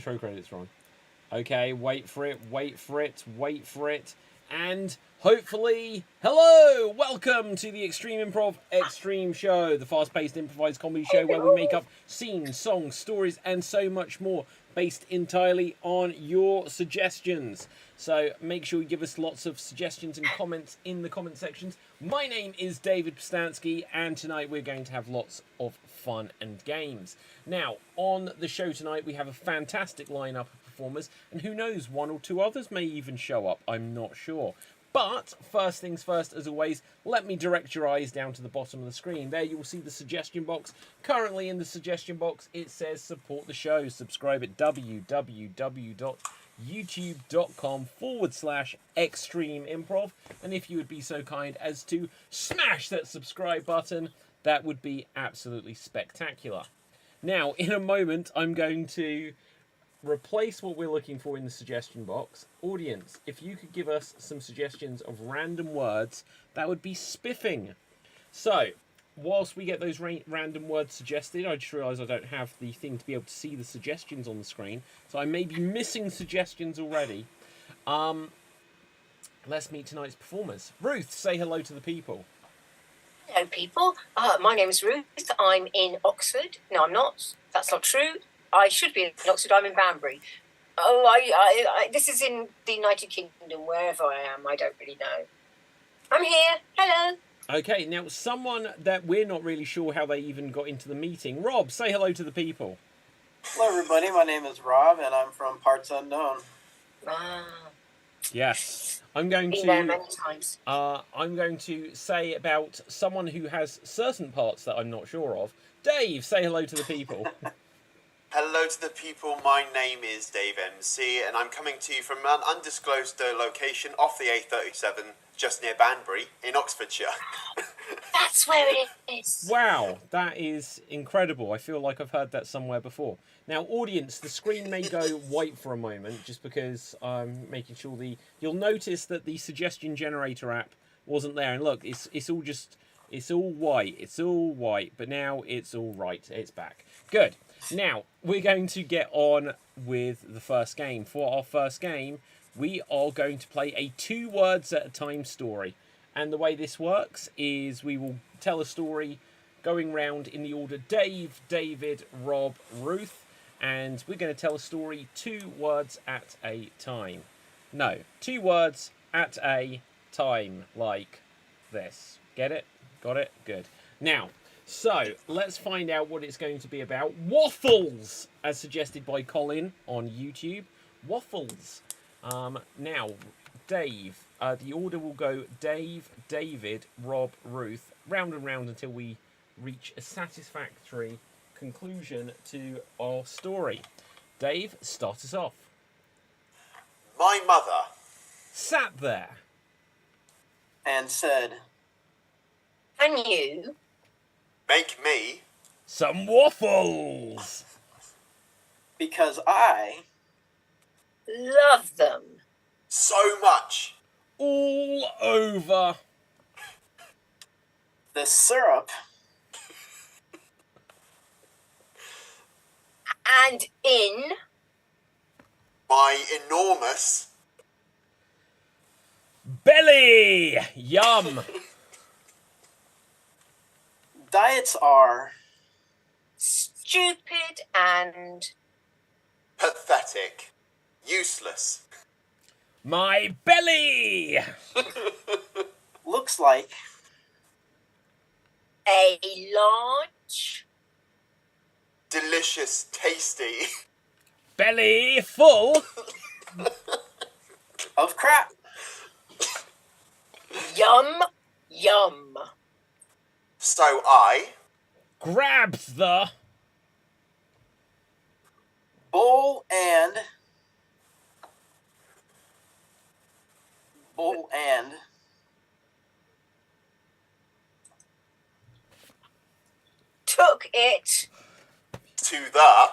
intro credits wrong. Okay, wait for it. And hopefully, hello! Welcome to the Extreme Improv Xstreamed show, the fast-paced improvised comedy show where we make up scenes, songs, stories, and so much more based entirely on your suggestions. So make sure you give us lots of suggestions and comments in the comment sections. My name is David Postansky, and tonight we're going to have lots of fun and games. Now, on the show tonight, we have a fantastic lineup of performers, and who knows, one or two others may even show up. I'm not sure. But first things first, as always, let me direct your eyes down to the bottom of the screen. There you will see the suggestion box. Currently in the suggestion box, it says support the show. Subscribe at www.youtube.com/extreme improv. And if you would be so kind as to smash that subscribe button, that would be absolutely spectacular. Now, in a moment, I'm going to replace what we're looking for in the suggestion box. Audience, if you could give us some suggestions of random words, that would be spiffing. So, whilst we get those random words suggested, I just realised I don't have the thing to be able to see the suggestions on the screen, so I may be missing suggestions already. Let's meet tonight's performers. Ruth, say hello to the people. Hello, people. My name is Ruth. I'm in Oxford. No, I'm not. That's not true. I should be in Oxford. I'm in Banbury. This is in the United Kingdom, wherever I am. I don't really know. I'm here. Hello. Okay, now someone that we're not really sure how they even got into the meeting. Rob, say hello to the people. Hello, everybody. My name is Rob, and I'm from Parts Unknown. Yes, I'm going Been there many times. I'm going to say about someone who has certain parts that I'm not sure of. Dave, say hello to the people. Hello to the people, my name is Dave MC, and I'm coming to you from an undisclosed location off the A37, just near Banbury, in Oxfordshire. That's where it is. Wow, that is incredible. I feel like I've heard that somewhere before. Now, audience, the screen may go white for a moment, just because I'm making sure you'll notice that the suggestion generator app wasn't there. And look, it's all white, but now it's all right. It's back. Good. Now, we're going to get on with the first game. For our first game, we are going to play a 2 words at a time story. And the way this works is we will tell a story going round in the order Dave, David, Rob, Ruth. And we're going to tell a story 2 words at a time. No, 2 words at a time, like this. Get it? Got it? Good. Now, so let's find out what it's going to be about. Waffles, as suggested by Colin on YouTube. Waffles. Now, Dave. The order will go Dave, David, Rob, Ruth, round and round until we reach a satisfactory conclusion to our story. Dave, start us off. My mother Sat there. And said, Can you? make me Some waffles. because I Love them. so much. All over. the syrup And in My enormous Belly. Yum. diets are stupid and pathetic, useless, My belly. looks like a large delicious, tasty, Belly full. of crap. yum yum. so I Grabs the Bowl and Took it to the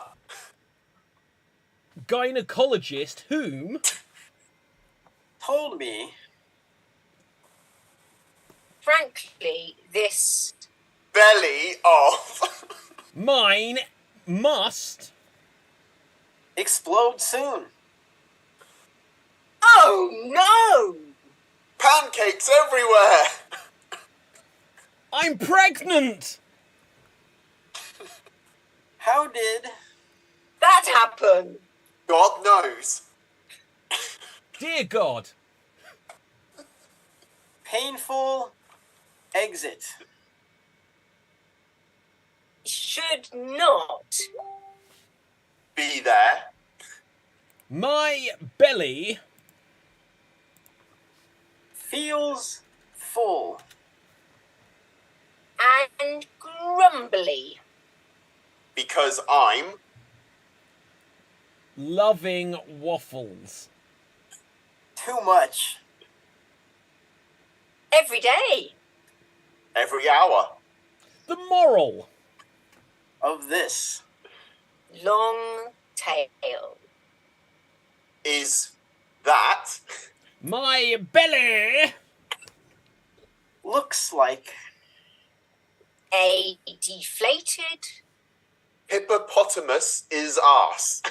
gynecologist whom told me frankly this belly of mine must Explode soon. Oh no! Pancakes everywhere. I'm pregnant! How did That happened. God knows. Dear God. painful exit? Should not. Be there. My belly Feels full. And grumbly. Because I'm loving waffles. Too much. Every day. every hour. The moral. Of this. Long tail. Is that My belly Looks like A deflated. hippopotamus is arse.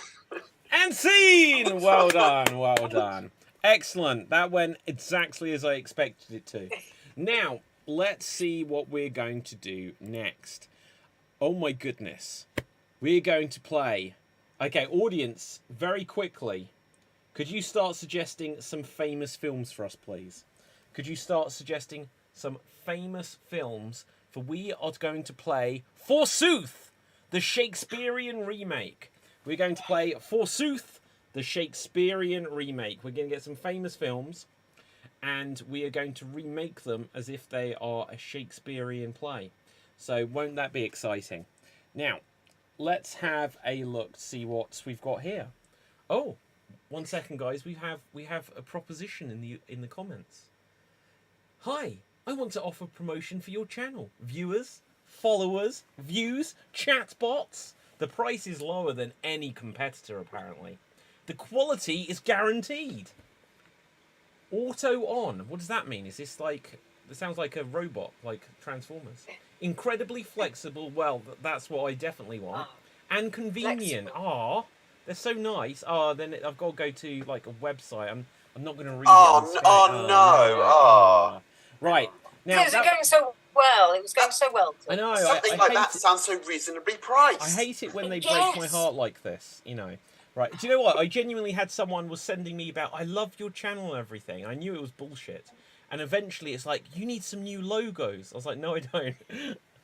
and scene. Well done, well done. Excellent. That went exactly as I expected it to. Now, let's see what we're going to do next. Oh my goodness. We're going to play. Okay, audience, very quickly. Could you start suggesting some famous films for us, please? Could you start suggesting some famous films? For we are going to play, forsooth, the Shakespearean remake. We're going to play, forsooth, the Shakespearean remake. We're going to get some famous films, and we are going to remake them as if they are a Shakespearean play. So won't that be exciting? Now, let's have a look to see what we've got here. Oh, 1 second, guys. We have a proposition in the comments. Hi, I want to offer promotion for your channel. Viewers, followers, views, chatbots. The price is lower than any competitor, apparently. The quality is guaranteed. Auto on. What does that mean? Is this like... It sounds like a robot, like Transformers. Incredibly flexible. Well, that's what I definitely want. And convenient. Ah, they're so nice. Ah, then I've got to go to like a website. I'm not going to read it. On Skype. Oh no! Oh. Right now, It was going so well. It was going so well. I know. Something I like hate that it. sounds so reasonably priced. I hate it when they break my Yes. heart like this. You know. Right. Do you know what? I genuinely had someone was sending me about. I love your channel and everything. I knew it was bullshit. And eventually, it's like, you need some new logos. I was like, no, I don't.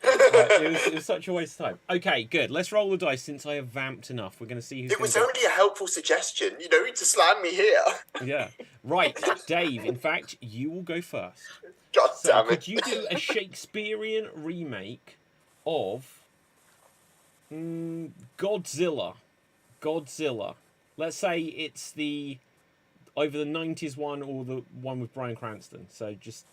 It was such a waste of time. Okay, good. Let's roll the dice since I have vamped enough. We're going to see who's It was gonna only a helpful suggestion, you know, to slam me here. Yeah. Right, Dave, in fact, you will go first. God So, damn could it. you do a Shakespearean remake of Godzilla? Godzilla. Let's say it's the either the 90s one or the one with Bryan Cranston. So just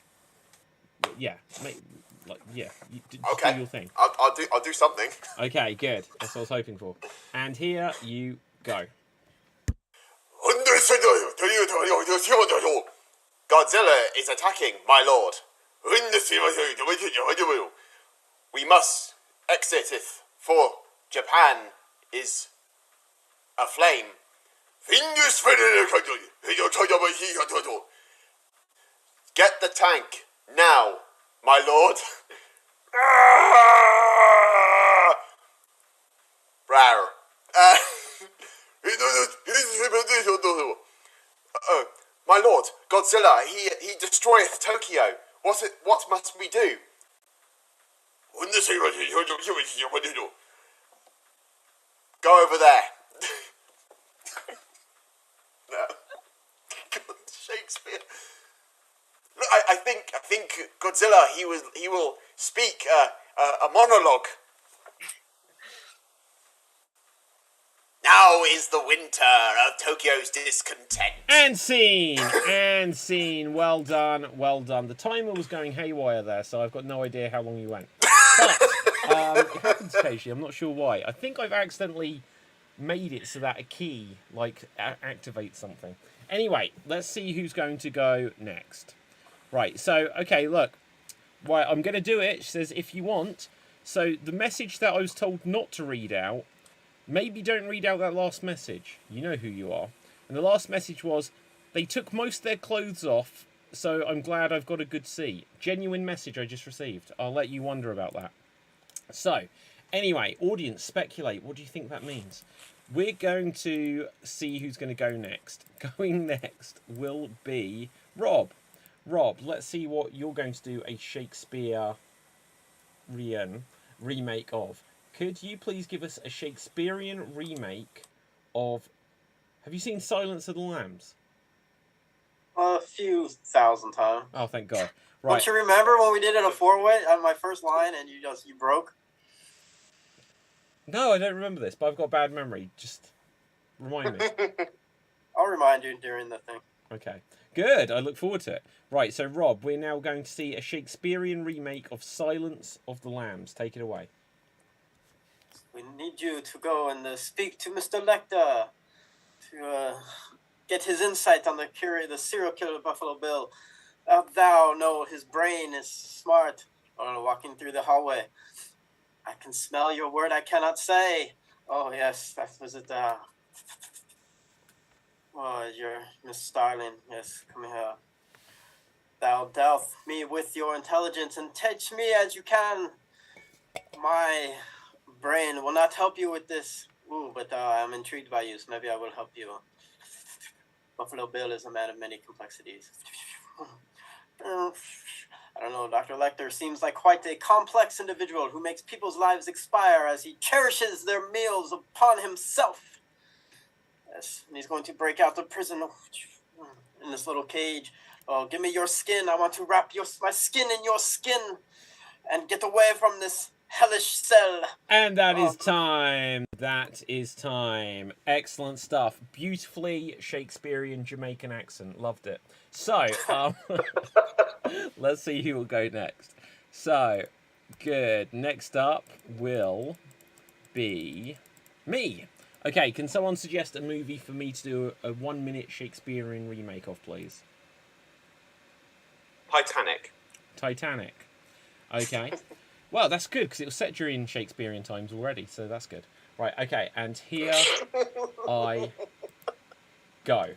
yeah, just Okay. do your thing. I'll do something. Okay, good. That's what I was hoping for. And here you go. Godzilla is attacking, my lord. We must exit if for Japan is aflame. Get the tank now, my lord. Rawr. My lord, Godzilla, he destroyeth Tokyo. What must we do? Go over there. No. Shakespeare. Look, I think Godzilla he will speak a monologue. Now is the winter of Tokyo's discontent. And scene! And scene. Well done, well done. The timer was going haywire there, so I've got no idea how long you went. But it happens occasionally, I'm not sure why. I think I've accidentally made it so that a key, like, activates something. Anyway, let's see who's going to go next. Right, so, okay, look. Right, I'm going to do it. It says, if you want. So, the message that I was told not to read out maybe don't read out that last message. You know who you are. And the last message was, they took most of their clothes off, so I'm glad I've got a good seat. Genuine message I just received. I'll let you wonder about that. So, anyway, audience, speculate. What do you think that means? We're going to see who's going to go next. Going next will be Rob. Rob, let's see what you're going to do a Shakespearean remake of. Could you please give us a Shakespearean remake of... Have you seen Silence of the Lambs? A few thousand times. Oh, thank God. Right. Don't you remember when we did it a four-way on my first line and you broke? No, I don't remember this, but I've got bad memory. Just remind me. I'll remind you during the thing. Okay. Good. I look forward to it. Right, so Rob, we're now going to see a Shakespearean remake of Silence of the Lambs. Take it away. We need you to go and speak to Mr. Lecter to get his insight on the serial killer Buffalo Bill. Thou know his brain is smart. Walking through the hallway. I can smell your word I cannot say. Oh, yes, that was it. You're Miss Starling. Yes, come here. Thou delve me with your intelligence and teach me as you can. My brain will not help you with this. But I'm intrigued by you, so maybe I will help you. Buffalo Bill is a man of many complexities. I don't know, Dr. Lecter seems like quite a complex individual who makes people's lives expire as he cherishes their meals upon himself. Yes, and he's going to break out of prison in this little cage. Oh, give me your skin. I want to wrap my skin in your skin and get away from this hellish cell. And that is time. That is time. Excellent stuff. Beautifully Shakespearean Jamaican accent. Loved it. So, let's see who will go next. So, good. Next up will be me. Okay, can someone suggest a movie for me to do a 1-minute Shakespearean remake of, please? Titanic. Okay. Well, that's good, because it was set during Shakespearean times already, so that's good. Right, okay, and here I go.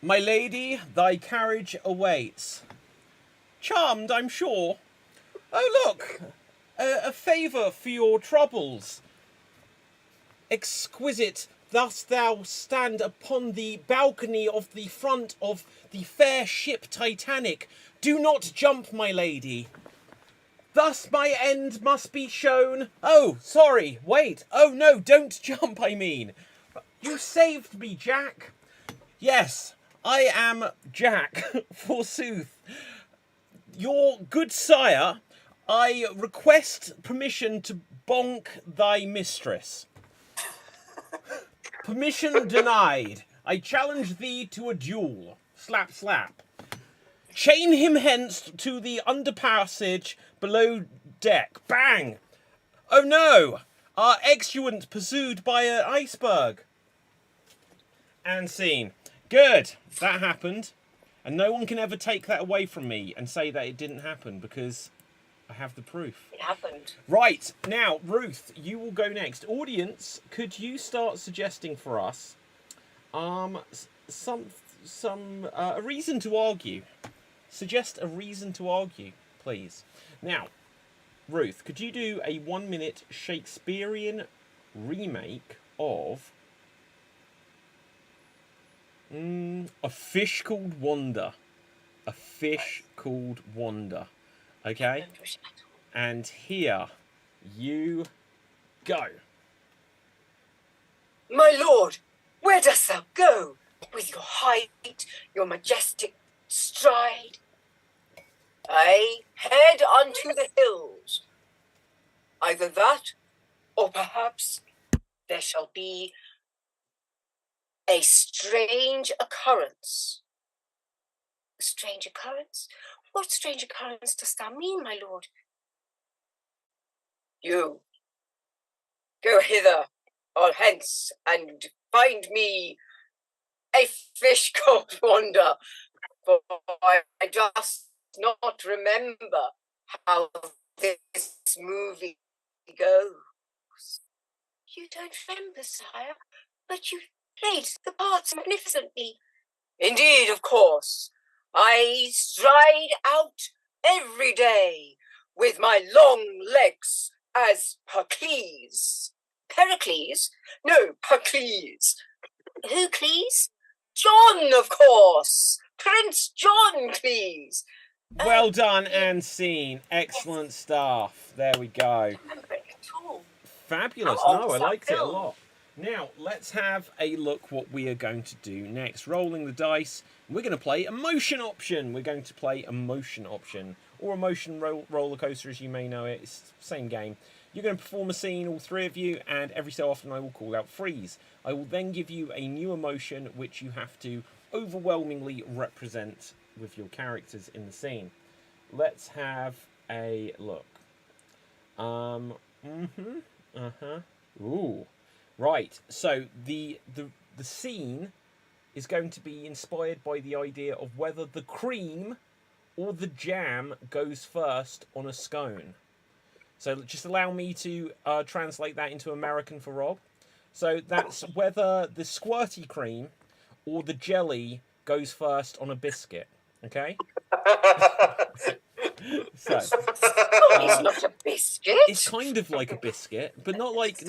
My lady, thy carriage awaits. Charmed, I'm sure. Oh, look, a favour for your troubles. Exquisite, thus thou stand upon the balcony of the front of the fair ship Titanic. Do not jump, my lady. Thus my end must be shown. Oh, sorry, wait. Oh, no, don't jump, I mean. You saved me, Jack. Yes, I am Jack, forsooth. Your good sire, I request permission to bonk thy mistress. Permission denied. I challenge thee to a duel. Slap, slap. Chain him hence to the underpassage below deck. Bang! Oh no! Our exuent pursued by an iceberg. And scene. Good. That happened. And no one can ever take that away from me and say that it didn't happen, because I have the proof. It happened. Right. Now, Ruth, you will go next. Audience, could you start suggesting for us a reason to argue? Suggest a reason to argue, please. Now, Ruth, could you do a 1-minute Shakespearean remake of A Fish Called Wanda? A Fish Called Wanda. Okay? And here you go. My lord, where dost thou go? With your height, your majestic stride. I head unto the hills. Either that, or perhaps there shall be a strange occurrence. A strange occurrence? What strange occurrence dost thou mean, my lord? You, go hither, or hence, and find me a fish called Wanda, for I just not remember how this movie goes. You don't remember, sire, but you played the part magnificently. Indeed, of course. I stride out every day with my long legs as Pericles. Pericles? No, Pericles. Who, Cleese? John, of course. Prince John Cleese. Well done and scene. Excellent stuff. There we go. Remember it at all. Fabulous. How old No, I is that liked it a film? lot. Now, let's have a look what we are going to do next. Rolling the dice. We're going to play emotion option. We're going to play emotion option. Or emotion roller coaster, as you may know it. It's the same game. You're going to perform a scene, all three of you, and every so often I will call out freeze. I will then give you a new emotion which you have to overwhelmingly represent with your characters in the scene. Let's have a look. Ooh. Right. So the scene is going to be inspired by the idea of whether the cream or the jam goes first on a scone. So just allow me to translate that into American for Rob. So that's whether the squirty cream or the jelly goes first on a biscuit. Okay? So It's not a biscuit. it's kind of like a biscuit, but not like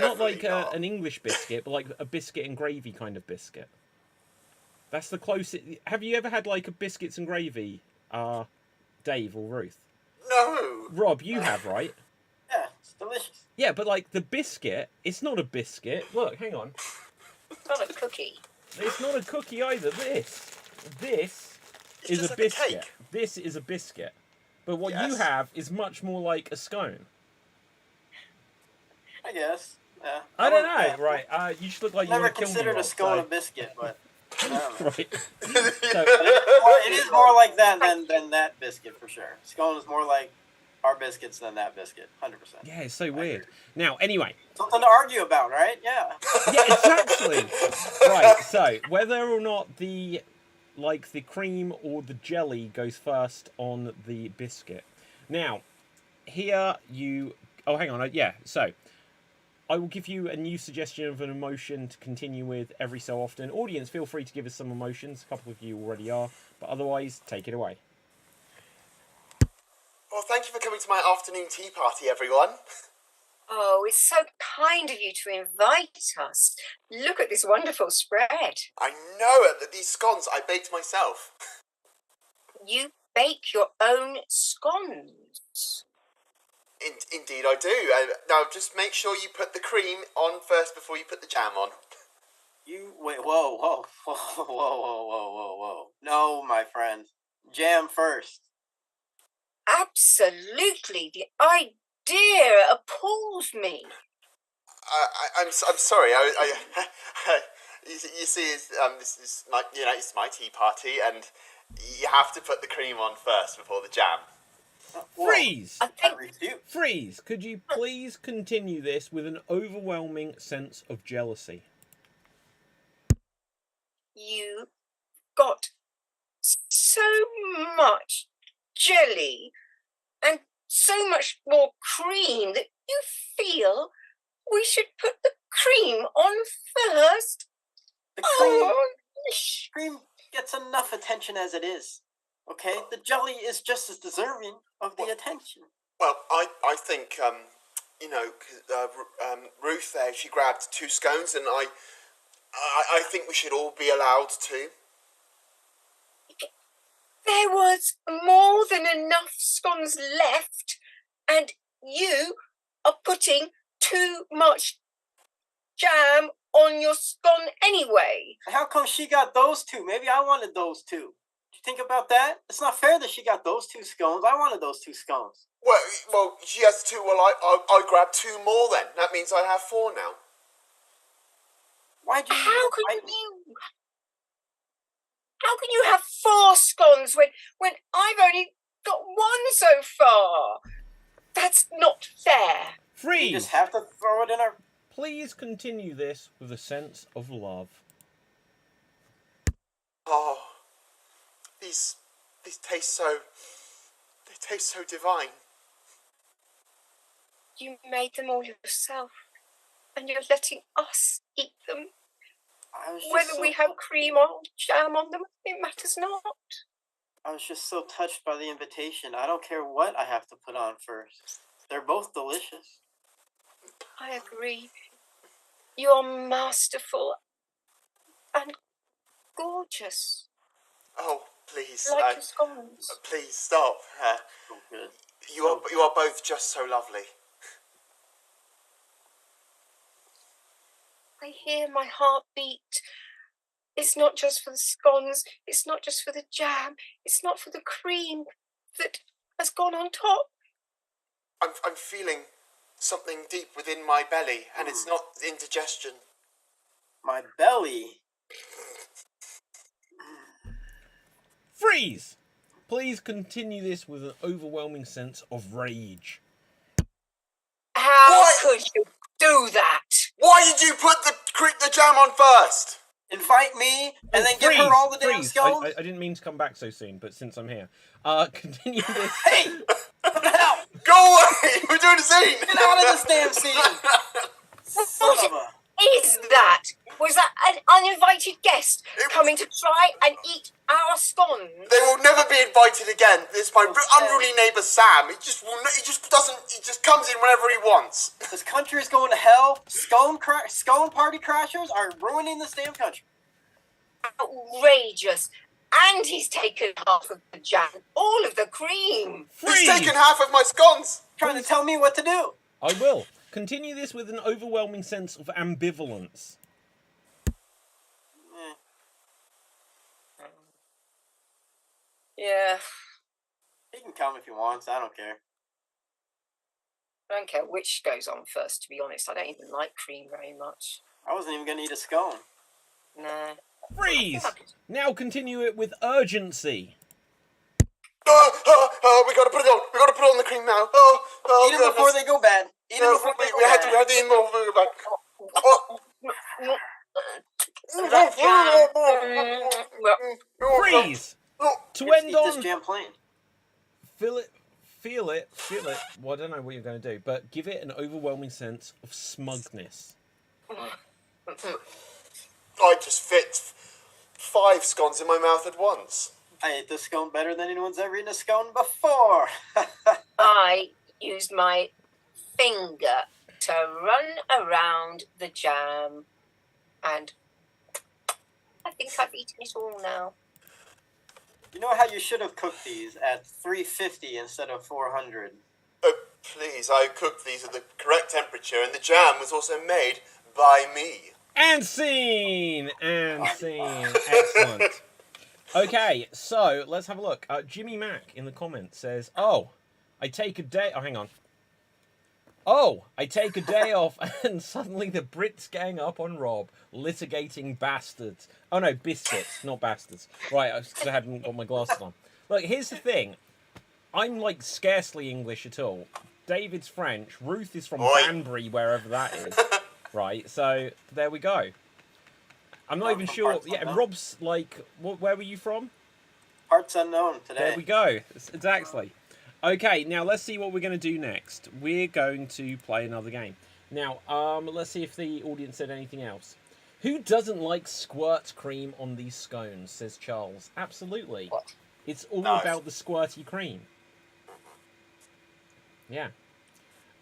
an English biscuit, but like a biscuit and gravy kind of biscuit. That's the closest. Have you ever had like a biscuits and gravy, Dave or Ruth? No. Rob, you have, right? Yeah, it's delicious. Yeah, but like the biscuit, it's not a biscuit. Look, hang on. It's not a cookie. It's not a cookie either. This is just a like a biscuit. cake. This is a biscuit. But what you Yes. have is much more like a scone. I guess. Yeah. I don't Yeah. know, right? You just look like you Never want to kill me, considered Rob, a scone so- a biscuit, but I don't know. Right. So, It is more like that than that biscuit for sure. Scone is more like our biscuits than that biscuit, 100%. yeah, it's so weird. Now, anyway, Something to argue about, right? Yeah. yeah, exactly. Right. So, whether or not the cream or the jelly goes first on the biscuit. Now, here you. Oh, hang on. Yeah. So, I will give you a new suggestion of an emotion to continue with every so often. Audience, feel free to give us some emotions. A couple of you already are, but otherwise, take it away. Well, thank you for coming to my afternoon tea party, everyone. Oh, it's so kind of you to invite us. Look at this wonderful spread. I know it. These scones I baked myself. You bake your own scones. Indeed, I do. Now, just make sure you put the cream on first before you put the jam on. You wait. Whoa. No, my friend. Jam first. Absolutely. The idea appalls me. I'm sorry. You see, this is my, it's my tea party, and you have to put the cream on first before the jam. Freeze! I I think refute. Freeze! Could you please continue this with an overwhelming sense of jealousy? you got so much jelly and so much more cream that you feel we should put the cream on first. The cream, Oh, cream gets enough attention as it is. Okay? The jelly is just as deserving of the attention. Well, I think Ruth there, she grabbed 2 scones, and I think we should all be allowed to. there was more than enough scones left, and you are putting too much jam on your scone anyway. How come she got those 2? Maybe I wanted those 2. Did you think about that? It's not fair that she got those 2 scones. I wanted those 2 scones. Well, she has 2. Well, I grabbed 2 more then. That means I have 4 now. Why'd you How can invite me? you have 4 scones when I've only got 1 so far? That's not fair. You Freeze! just have to throw it in our... Please continue this with a sense of love. Oh, these taste so... They taste so divine. You made them all yourself, and you're letting us eat them. I was just Whether so we have cream or jam on them, it matters not. I was just so touched by the invitation. I don't care what I have to put on first. They're both delicious. I agree. You're masterful and gorgeous, Oh, please, like your scones. please stop. So good. You are both just so lovely. I hear my heart beat. It's not just for the scones, it's not just for the jam, it's not for the cream that has gone on top. I'm feeling something deep within my belly, and it's not indigestion. My belly. Freeze! Please continue this with an overwhelming sense of rage. How What? could you do that? Why did you put the jam on first? Invite me and then give Freeze! her all the damn Freeze! scones? I didn't mean to come back so soon, but since I'm here. Continue this. Hey! What the hell? Go away! We're doing a scene! Get out of this damn scene! Son of a... Is that? Was that an uninvited guest coming to try and eat our scones? They will never be invited again. This is my unruly neighbour Sam. He just comes in whenever he wants. This country is going to hell. Scone party crashers are ruining this damn country. Outrageous. And he's taken half of the jam, all of the cream. He's taken half of my scones. Trying to tell me what to do. I will. Continue this with an overwhelming sense of ambivalence. Yeah, He can come if he wants. I don't care. I don't care which goes on first, to be honest. I don't even like cream very much. I wasn't even going to eat a scone. Nah. Freeze! Now continue it with urgency. We gotta put it on. We gotta put it on the cream now. Eat them before they go bad. Eat them before they go We had bad. to eat them before we go back. Freeze! To Just end eat this on, jam plain. feel it. Well, I don't know what you're going to do, but give it an overwhelming sense of smugness. I just fit 5 scones in my mouth at once. I ate this scone better than anyone's ever eaten a scone before. I used my finger to run around the jam, and I think I've eaten it all now. You know how you should have cooked these at 350 instead of 400? Oh, please, I cooked these at the correct temperature, and the jam was also made by me. And scene! Excellent. Okay, so let's have a look. Jimmy Mack in the comments says, I take a day off and suddenly the Brits gang up on Rob, litigating bastards. Oh no, biscuits, not bastards. Right, because I hadn't got my glasses on. Look, here's the thing. I'm like scarcely English at all. David's French. Ruth is from Banbury, wherever that is. Right, so there we go. I'm not even sure. Yeah, Rob's like, where were you from? Parts unknown today. There we go. Exactly. Okay, now let's see what we're going to do next. We're going to play another game. Now, let's see if the audience said anything else. Who doesn't like squirt cream on these scones, says Charles. Absolutely. What? It's all about the squirty cream. Yeah.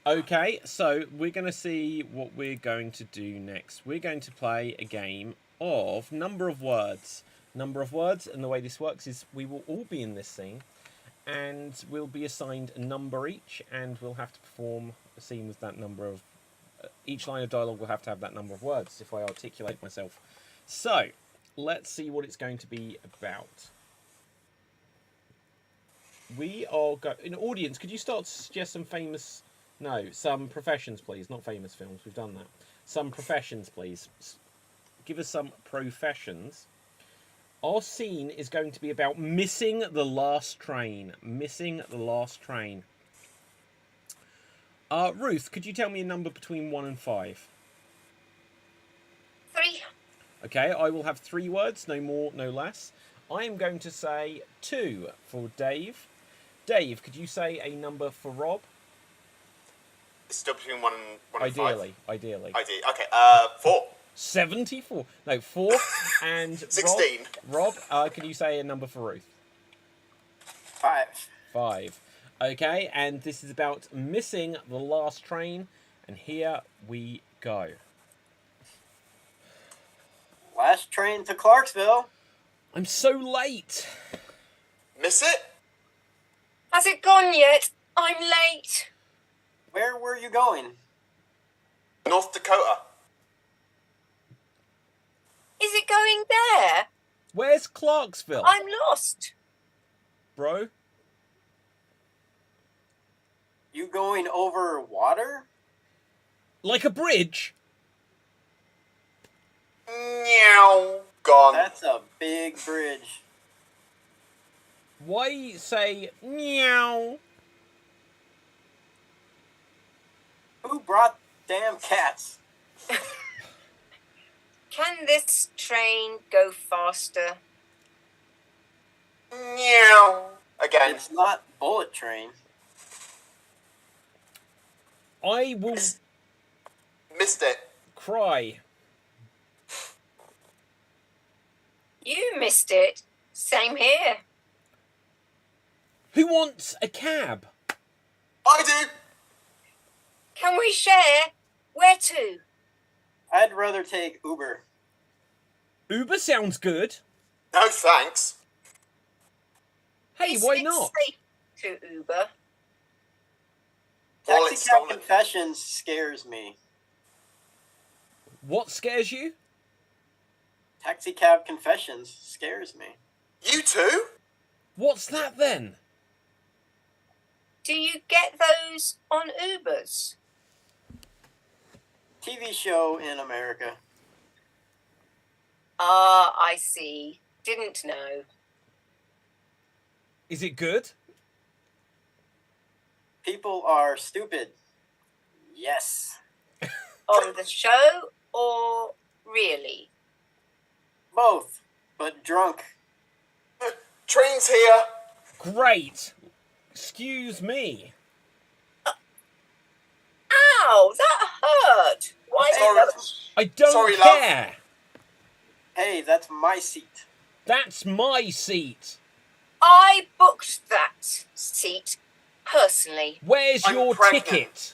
Okay, so we're going to see what we're going to do next. We're going to play a game of number of words. Number of words, and the way this works is we will all be in this scene, and we'll be assigned a number each, and we'll have to perform a scene with that number of... each line of dialogue will have to have that number of words, if I articulate myself. So, let's see what it's going to be about. We are going... In audience, could you start to suggest some famous... No, some professions, please. Not famous films, we've done that. Some professions, please. Give us some professions. Our scene is going to be about missing the last train. Missing the last train. Ruth, could you tell me a number between 1 and 5? 3. Okay, I will have 3 words, no more, no less. I am going to say 2 for Dave. Dave, could you say a number for Rob? It's still between 1 and 5. Ideally. Okay, 4. 74. No, 4. And 16. Rob, can you say a number for Ruth? 5. 5. Okay, and this is about missing the last train. And here we go. Last train to Clarksville. I'm so late. Miss it? Has it gone yet? I'm late. Where were you going? North Dakota. Is it going there? Where's Clarksville? I'm lost. Bro? You going over water? Like a bridge? Meow. Gone. That's a big bridge. Why say meow? Who brought damn cats? Can this train go faster? Meow. Again. It's not bullet train. I will Missed it. cry. You missed it. Same here. Who wants a cab? I do. Can we share? Where to? I'd rather take Uber. Uber sounds good. No thanks. Hey, Is why it not? safe to Uber? All Taxi it's Cab stolen. Confessions scares me. What scares you? Taxi Cab Confessions scares me. You too? What's that then? Do you get those on Ubers? TV show in America. Ah, I see. Didn't know. Is it good? People are stupid. Yes. On the show or really? Both, but drunk. Train's here. Great. Excuse me. Ow, that hurt. Why Sorry. did that? I don't Sorry, love. care. Hey, that's my seat. That's my seat. I booked that seat personally. Where's I'm your pregnant. ticket?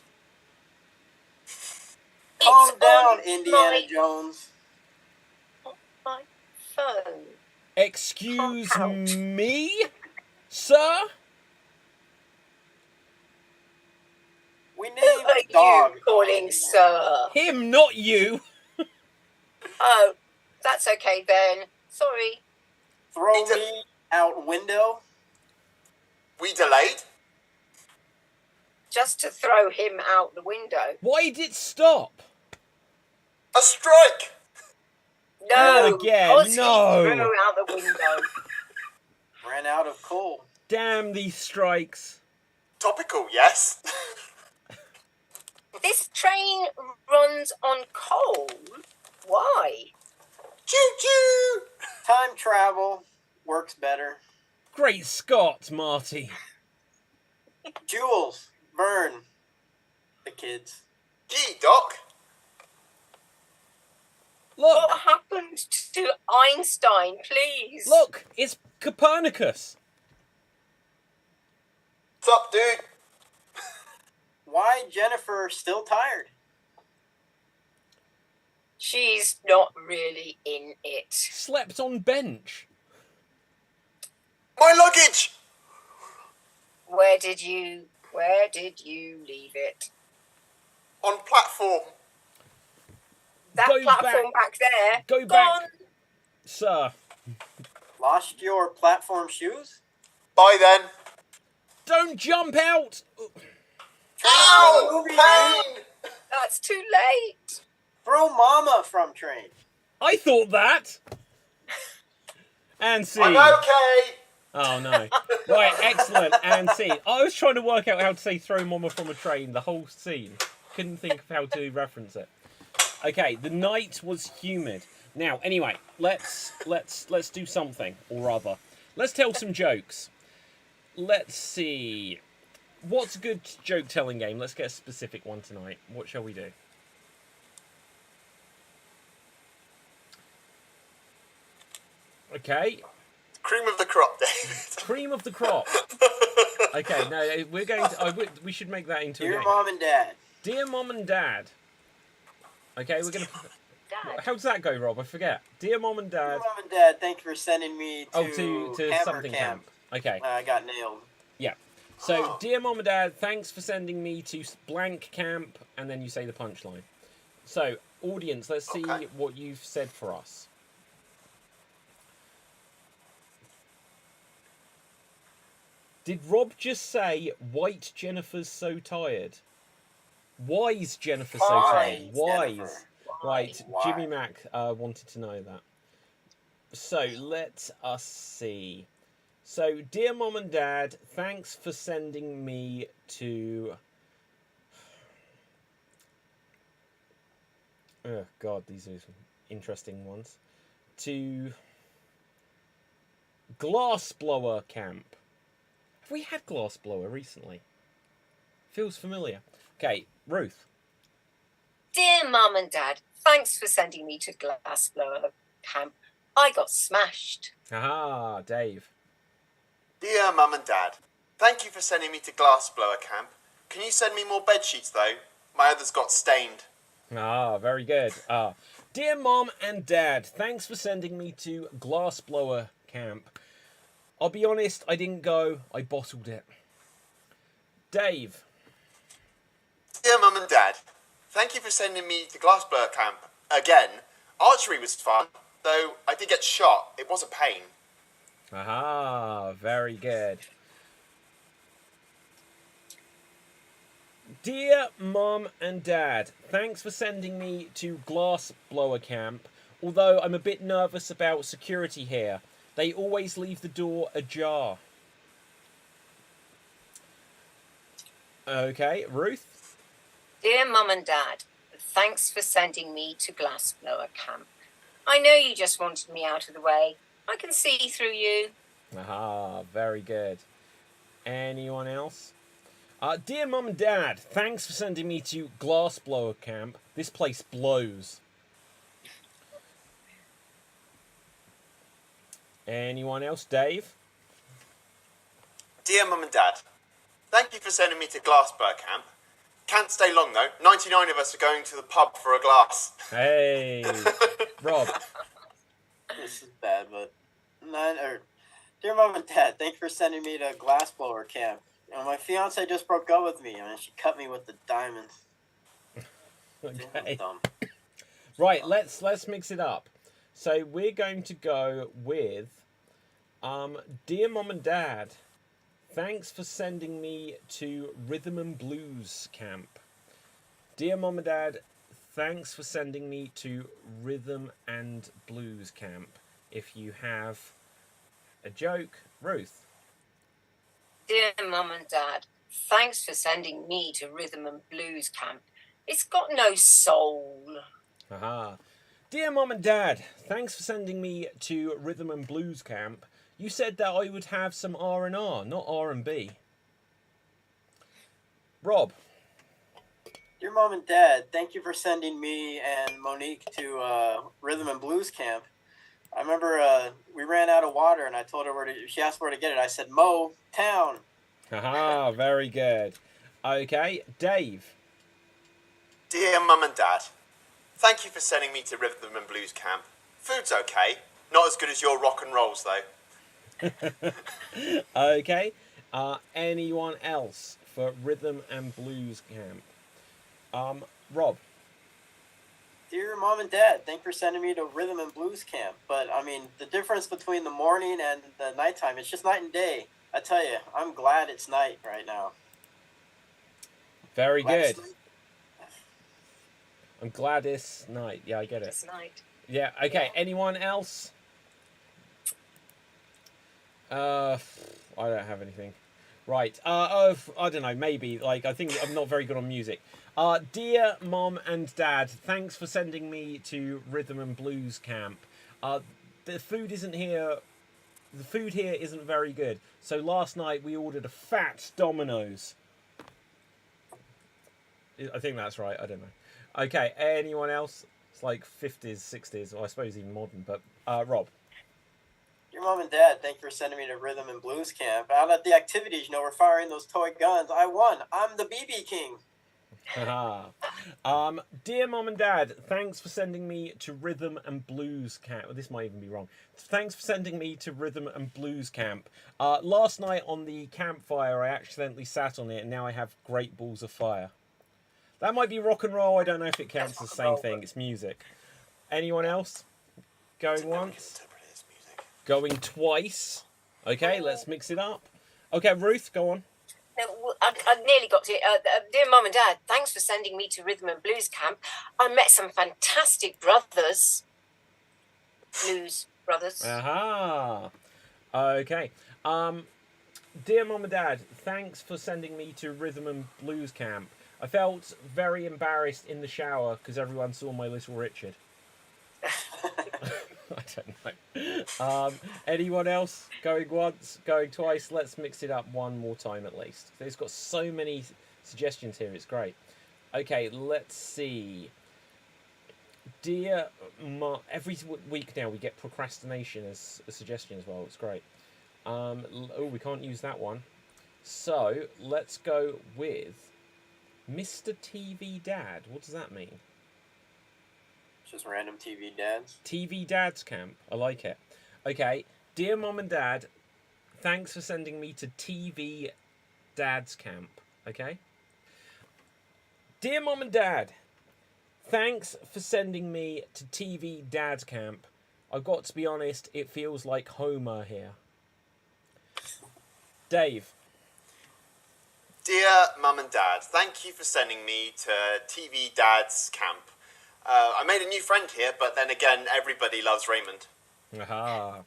Calm It's down, on Indiana Jones. my phone. Excuse Out. me, sir? We named Who are a dog. you calling sir? Him, not you. Oh, that's okay then. Sorry. Throw He did- me out window. We delayed. Just to throw him out the window. Why did it stop? A strike. No. Not again, Ozzy no. threw out the window. Ran out of coal. Damn these strikes. Topical, yes. This train runs on coal. Why? Choo choo. Time travel works better. Great Scott, Marty. Jules, burn the kids. Gee, Doc. Look, What happened to Einstein, please? look, it's Copernicus. What's up, dude? Why Jennifer still tired? She's not really in it. Slept on bench. My luggage. Where did you leave it? On platform. That Go platform back there. Go gone. back. Sir, Lost your platform shoes? Bye then. don't jump out. Ow! Movie, dude. Pain. That's too late. Throw mama from train. I thought that. And see. I'm okay. Oh no. Right, excellent. And see. I was trying to work out how to say throw mama from a train the whole scene. Couldn't think of how to reference it. Okay, the night was humid. Now, anyway, let's do something, or rather, let's tell some jokes. Let's see. What's a good joke telling game? Let's get a specific one tonight. What shall we do? Okay. Cream of the crop, David. Cream of the crop. Okay, no, we're going to. We should make that into a Dear game. Mom and Dad. Dear Mom and Dad. Okay, we're gonna. Dad. How's that go, Rob? I forget. Dear Mom and Dad. Dear Mom and Dad, thank you for sending me to, to Hammer something camp. Okay. I got nailed. Yeah. So, dear Mom and Dad, thanks for sending me to blank camp, and then you say the punchline. So, audience, let's see what you've said for us. Did Rob just say, "White Jennifer's so tired"? Why's Jennifer so tired? Why's? Right, Why? Jimmy Mac wanted to know that. So, let us see. So, dear Mom and Dad, thanks for sending me to... Oh, God, these are interesting ones. To Glassblower Camp. Have we had Glassblower recently? Feels familiar. Okay, Ruth. Dear Mum and Dad, thanks for sending me to Glassblower Camp. I got smashed. Aha, Dave. Dear Mum and Dad, thank you for sending me to Glassblower Camp. Can you send me more bed sheets though? My others got stained. Ah, very good. Dear Mom and Dad, thanks for sending me to Glassblower Camp. I'll be honest, I didn't go. I bottled it. Dave. Dear Mum and Dad, thank you for sending me to Glassblower Camp. Again, archery was fun, though I did get shot. It was a pain. Aha, very good. Dear Mum and Dad, thanks for sending me to Glassblower Camp, although I'm a bit nervous about security here. They always leave the door ajar. Okay, Ruth? Dear Mum and Dad, thanks for sending me to Glassblower Camp. I know you just wanted me out of the way. I can see through you. Aha, very good. Anyone else? Dear Mum and Dad, thanks for sending me to Glassblower Camp. This place blows. Anyone else? Dave? Dear Mum and Dad, thank you for sending me to Glassblower Camp. Can't stay long though. 99 of us are going to the pub for a glass. Hey, Rob. This is bad, but dear Mom and Dad, thank you for sending me to Glassblower Camp. You know, my fiance just broke up with me, and she cut me with the diamonds. Okay. Dumb. Right, let's mix it up. So we're going to go with, dear Mum and Dad, thanks for sending me to Rhythm and Blues Camp. Dear Mum and Dad, thanks for sending me to Rhythm and Blues Camp. If you have a joke, Ruth. Dear Mum and Dad, thanks for sending me to Rhythm and Blues Camp. It's got no soul. Aha. Dear Mum and Dad, thanks for sending me to Rhythm and Blues Camp. You said that I would have some R&R, not R&B. Rob. Dear Mom and Dad, thank you for sending me and Monique to Rhythm and Blues Camp. I remember we ran out of water, and I told her she asked where to get it. I said, Mo Town. Haha, very good. Okay, Dave. Dear Mum and Dad, thank you for sending me to Rhythm and Blues Camp. Food's okay. Not as good as your rock and rolls though. Okay, anyone else for Rhythm and Blues Camp? Rob. Dear Mom and Dad, thank you for sending me to Rhythm and Blues Camp. But, I mean, the difference between the morning and the nighttime, it's just night and day. I tell you, I'm glad it's night right now. Very Glad good. it's night. I'm glad it's night. Yeah, I get it. It's night. Yeah, okay. Anyone else? I don't have anything. Right. I don't know. Maybe. Like, I think I'm not very good on music. Dear Mom and Dad, thanks for sending me to Rhythm and Blues Camp. The food isn't here. The food here isn't very good. So last night we ordered a fat Domino's. I think that's right. I don't know. Okay, anyone else? It's like 50s, 60s, or I suppose even modern. But Rob. Your mom and dad, thank you for sending me to rhythm and blues camp. Out at the activities, we're firing those toy guns. I won. I'm the BB King. Dear mom and dad, thanks for sending me to rhythm and blues camp. Well, this might even be wrong. Thanks for sending me to rhythm and blues camp. Last night on the campfire, I accidentally sat on it, and now I have great balls of fire. That might be rock and roll. I don't know if it counts as the same thing. It's music. Anyone else? Going once? Going twice? Okay, let's mix it up. Okay, Ruth, go on. I nearly got to it. Dear Mum and Dad, thanks for sending me to Rhythm and Blues Camp. I met some fantastic brothers. Blues brothers. Aha. Okay. Dear Mum and Dad, thanks for sending me to Rhythm and Blues Camp. I felt very embarrassed in the shower because everyone saw my little Richard. I don't know. Anyone else? Going once, going twice. Let's mix it up one more time at least. It's got so many suggestions here. It's great. Okay, let's see. Dear every week now we get procrastination as a suggestion as well. It's great. Oh, we can't use that one. So let's go with Mr. TV Dad. What does that mean? Just random TV dads. TV Dad's Camp. I like it. Okay. Dear Mom and Dad, thanks for sending me to TV Dad's Camp. Okay. Dear Mom and Dad, thanks for sending me to TV Dad's Camp. I've got to be honest, it feels like Homer here. Dave. Dear Mum and Dad, thank you for sending me to TV Dad's Camp. I made a new friend here, but then again, everybody loves Raymond. Aha.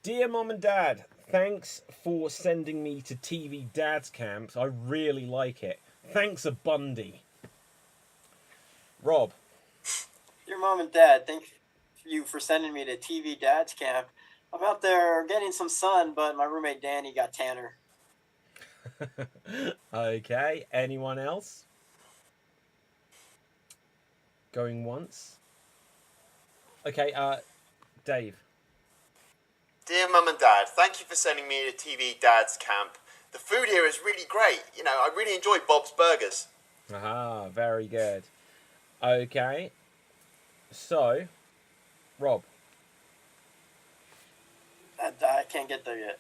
Dear Mom and Dad, thanks for sending me to TV Dad's Camp. I really like it. Thanks a Bundy. Rob. Dear Mom and Dad, thank you for sending me to TV Dad's Camp. I'm out there getting some sun, but my roommate Danny got tanner. Okay, anyone else? Going once. Okay, Dave. Dear Mum and Dad, thank you for sending me to TV Dad's Camp. The food here is really great. You know, I really enjoy Bob's Burgers. Aha, very good. Okay, so, Rob. I can't get there yet.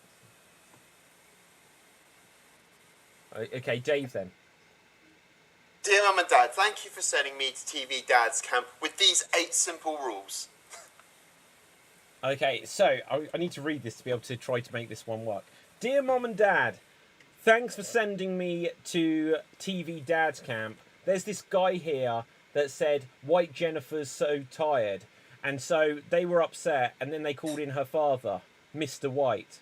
Okay, Dave then. Dear Mum and Dad, thank you for sending me to TV Dad's Camp with these 8 simple rules. Okay, so I need to read this to be able to try to make this one work. Dear Mom and Dad, thanks for sending me to TV Dad's Camp. There's this guy here that said, White Jennifer's so tired. And so they were upset, and then they called in her father, Mr. White.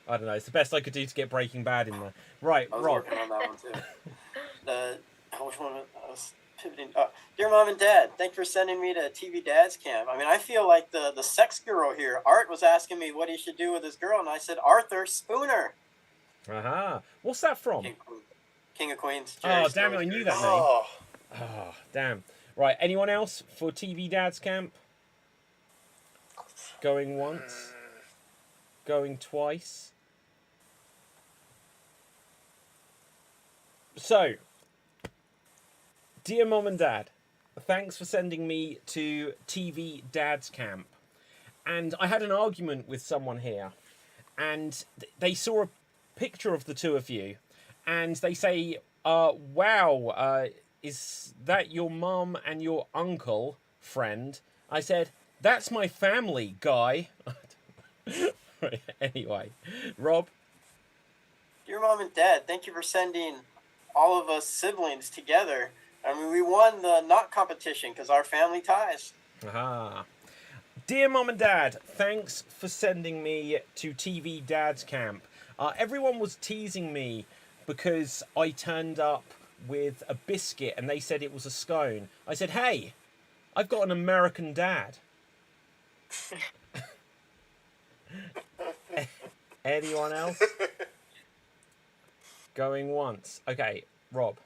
I don't know, it's the best I could do to get Breaking Bad in there. Right, I was Rob. working on that one too. Which one? I was pivoting. Dear Mom and Dad, thanks for sending me to TV Dad's Camp. I mean, I feel like the sex guru here. Art was asking me what he should do with his girl, and I said, Arthur Spooner. Aha. What's that from? King of Queens. Oh, damn it, I knew that name. Oh, Oh, damn. Right, anyone else for TV Dad's Camp? Going once? Going twice? So, dear Mom and Dad, thanks for sending me to TV Dad's Camp. And I had an argument with someone here, and they saw a picture of the two of you, and they say, wow, is that your mum and your uncle, friend? I said, that's my family, guy. Anyway, Rob? Dear Mom and Dad, thank you for sending all of us siblings together. I mean, we won the knot competition because our family ties. Aha. Dear Mom and Dad, thanks for sending me to TV Dad's Camp. Everyone was teasing me because I turned up with a biscuit and they said it was a scone. I said, hey, I've got an American dad. Anyone else? Going once. Okay, Rob.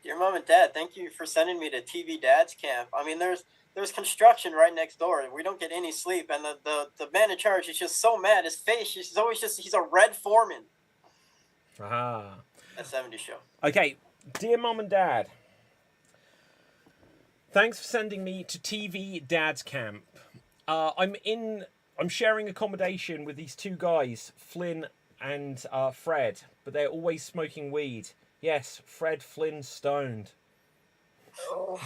Dear Mom and Dad, thank you for sending me to TV Dad's camp. I mean, there's construction right next door. We don't get any sleep, and the man in charge is just so mad. His face, he's a red foreman. Ah. That 70s show. Okay, dear Mom and Dad, thanks for sending me to TV Dad's camp. I'm sharing accommodation with these two guys, Flynn and Fred, but they're always smoking weed. Yes, Fred Flynn stoned. Oh.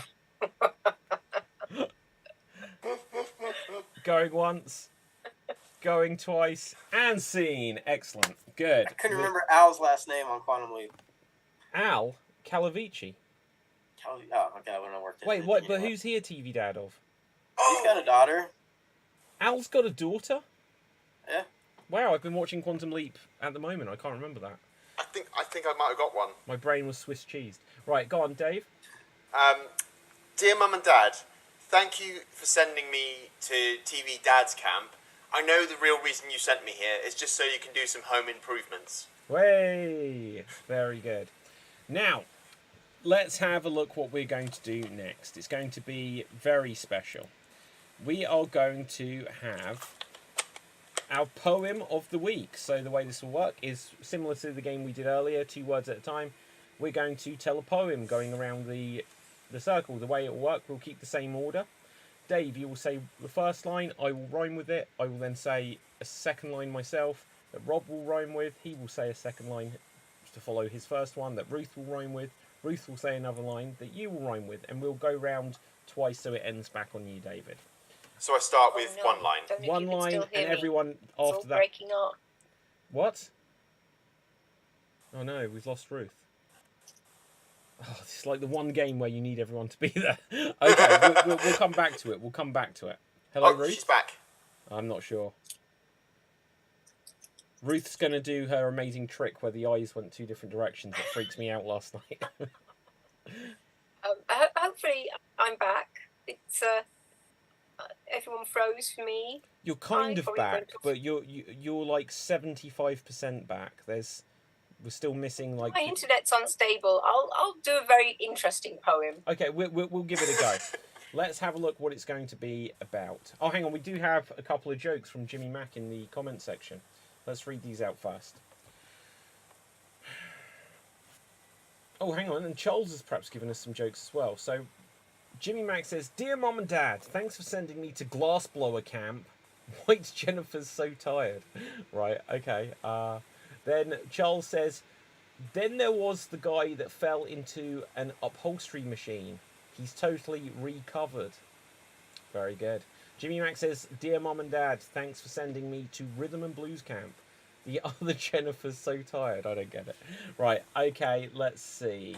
Going once, going twice, and scene. Excellent. Good. I couldn't remember Al's last name on Quantum Leap. Al Calavici. Oh, okay, I wouldn't have worked. Wait, what? But who's he a TV dad of? He's got a daughter. Al's got a daughter? Yeah. Wow, I've been watching Quantum Leap at the moment. I can't remember that. I think I might have got one. My brain was Swiss cheesed. Right, go on, Dave. Dear Mum and Dad, thank you for sending me to TV Dad's camp. I know the real reason you sent me here is just so you can do some home improvements. Way! Very good. Now, let's have a look what we're going to do next. It's going to be very special. We are going to have our poem of the week. So the way this will work is similar to the game we did earlier, 2 words at a time. We're going to tell a poem going around the circle. The way it will work, we'll keep the same order. Dave, you will say the first line, I will rhyme with it. I will then say a second line myself that Rob will rhyme with. He will say a second line to follow his first one that Ruth will rhyme with. Ruth will say another line that you will rhyme with. And we'll go round twice so it ends back on you, David. So I start with one line. One line, and everyone after that. Breaking up. What? Oh no, we've lost Ruth. Oh, this is like the one game where you need everyone to be there. Okay, we'll come back to it. We'll come back to it. Hello, Ruth? She's back. I'm not sure. Ruth's going to do her amazing trick where the eyes went 2 different directions. That freaked me out last night. Hopefully, I'm back. It's everyone froze for me. You're kind of back, but you're like 75% back. We're still missing like. My internet's unstable. I'll do a very interesting poem. Okay, we'll give it a go. Let's have a look what it's going to be about. Oh, hang on, we do have a couple of jokes from Jimmy Mack in the comment section. Let's read these out first. Oh, hang on, and Charles has perhaps given us some jokes as well. So, Jimmy Mack says, Dear Mom and Dad, thanks for sending me to Glassblower Camp. White Jennifer's so tired. Right, okay. Then Charles says, then there was the guy that fell into an upholstery machine. He's totally recovered. Very good. Jimmy Mack says, Dear Mom and Dad, thanks for sending me to Rhythm and Blues Camp. The other Jennifer's so tired. I don't get it. Right, okay, let's see.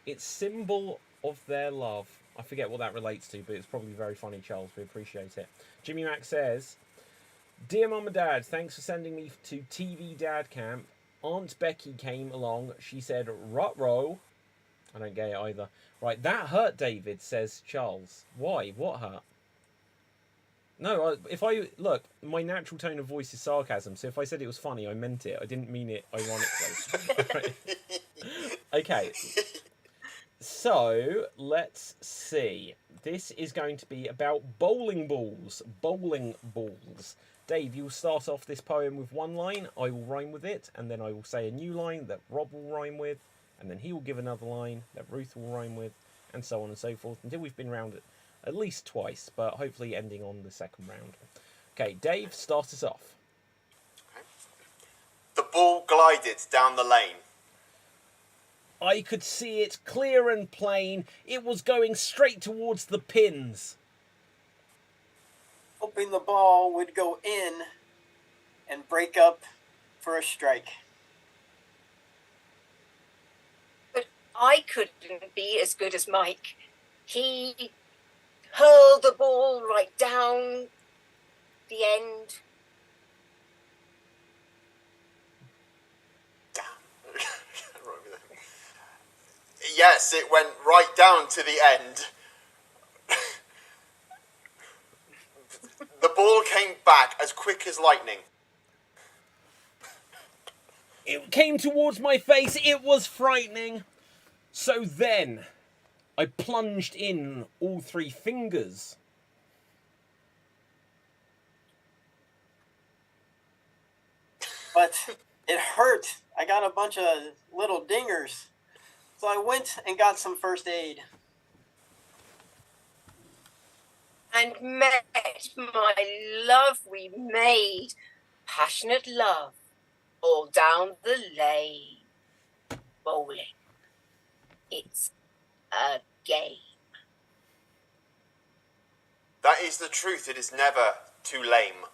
It's symbol of their love. I forget what that relates to, but it's probably very funny, Charles. We appreciate it. Jimmy Mack says, Dear Mom and Dad, thanks for sending me to TV Dad Camp. Aunt Becky came along. She said, Ruh-roh. I don't get it either. Right, that hurt, David, says Charles. Why? What hurt? No, look, my natural tone of voice is sarcasm, so if I said it was funny, I meant it. I didn't mean it ironically. Okay. So, let's see. This is going to be about bowling balls. Bowling balls. Dave, you'll start off this poem with one line. I will rhyme with it, and then I will say a new line that Rob will rhyme with, and then he will give another line that Ruth will rhyme with, and so on and so forth, until we've been round it at least twice, but hopefully ending on the second round. Okay, Dave, start us off. Okay. The ball glided down the lane. I could see it clear and plain. It was going straight towards the pins. Hoping the ball would go in and break up for a strike. But I couldn't be as good as Mike. He hurled the ball right down the end. Yes, it went right down to the end. The ball came back as quick as lightning. It came towards my face. It was frightening. So then, I plunged in all 3 fingers. But it hurt. I got a bunch of little dingers. So I went and got some first aid. And met my love. We made passionate love all down the lane. Bowling. It's a game. That is the truth. It is never too lame.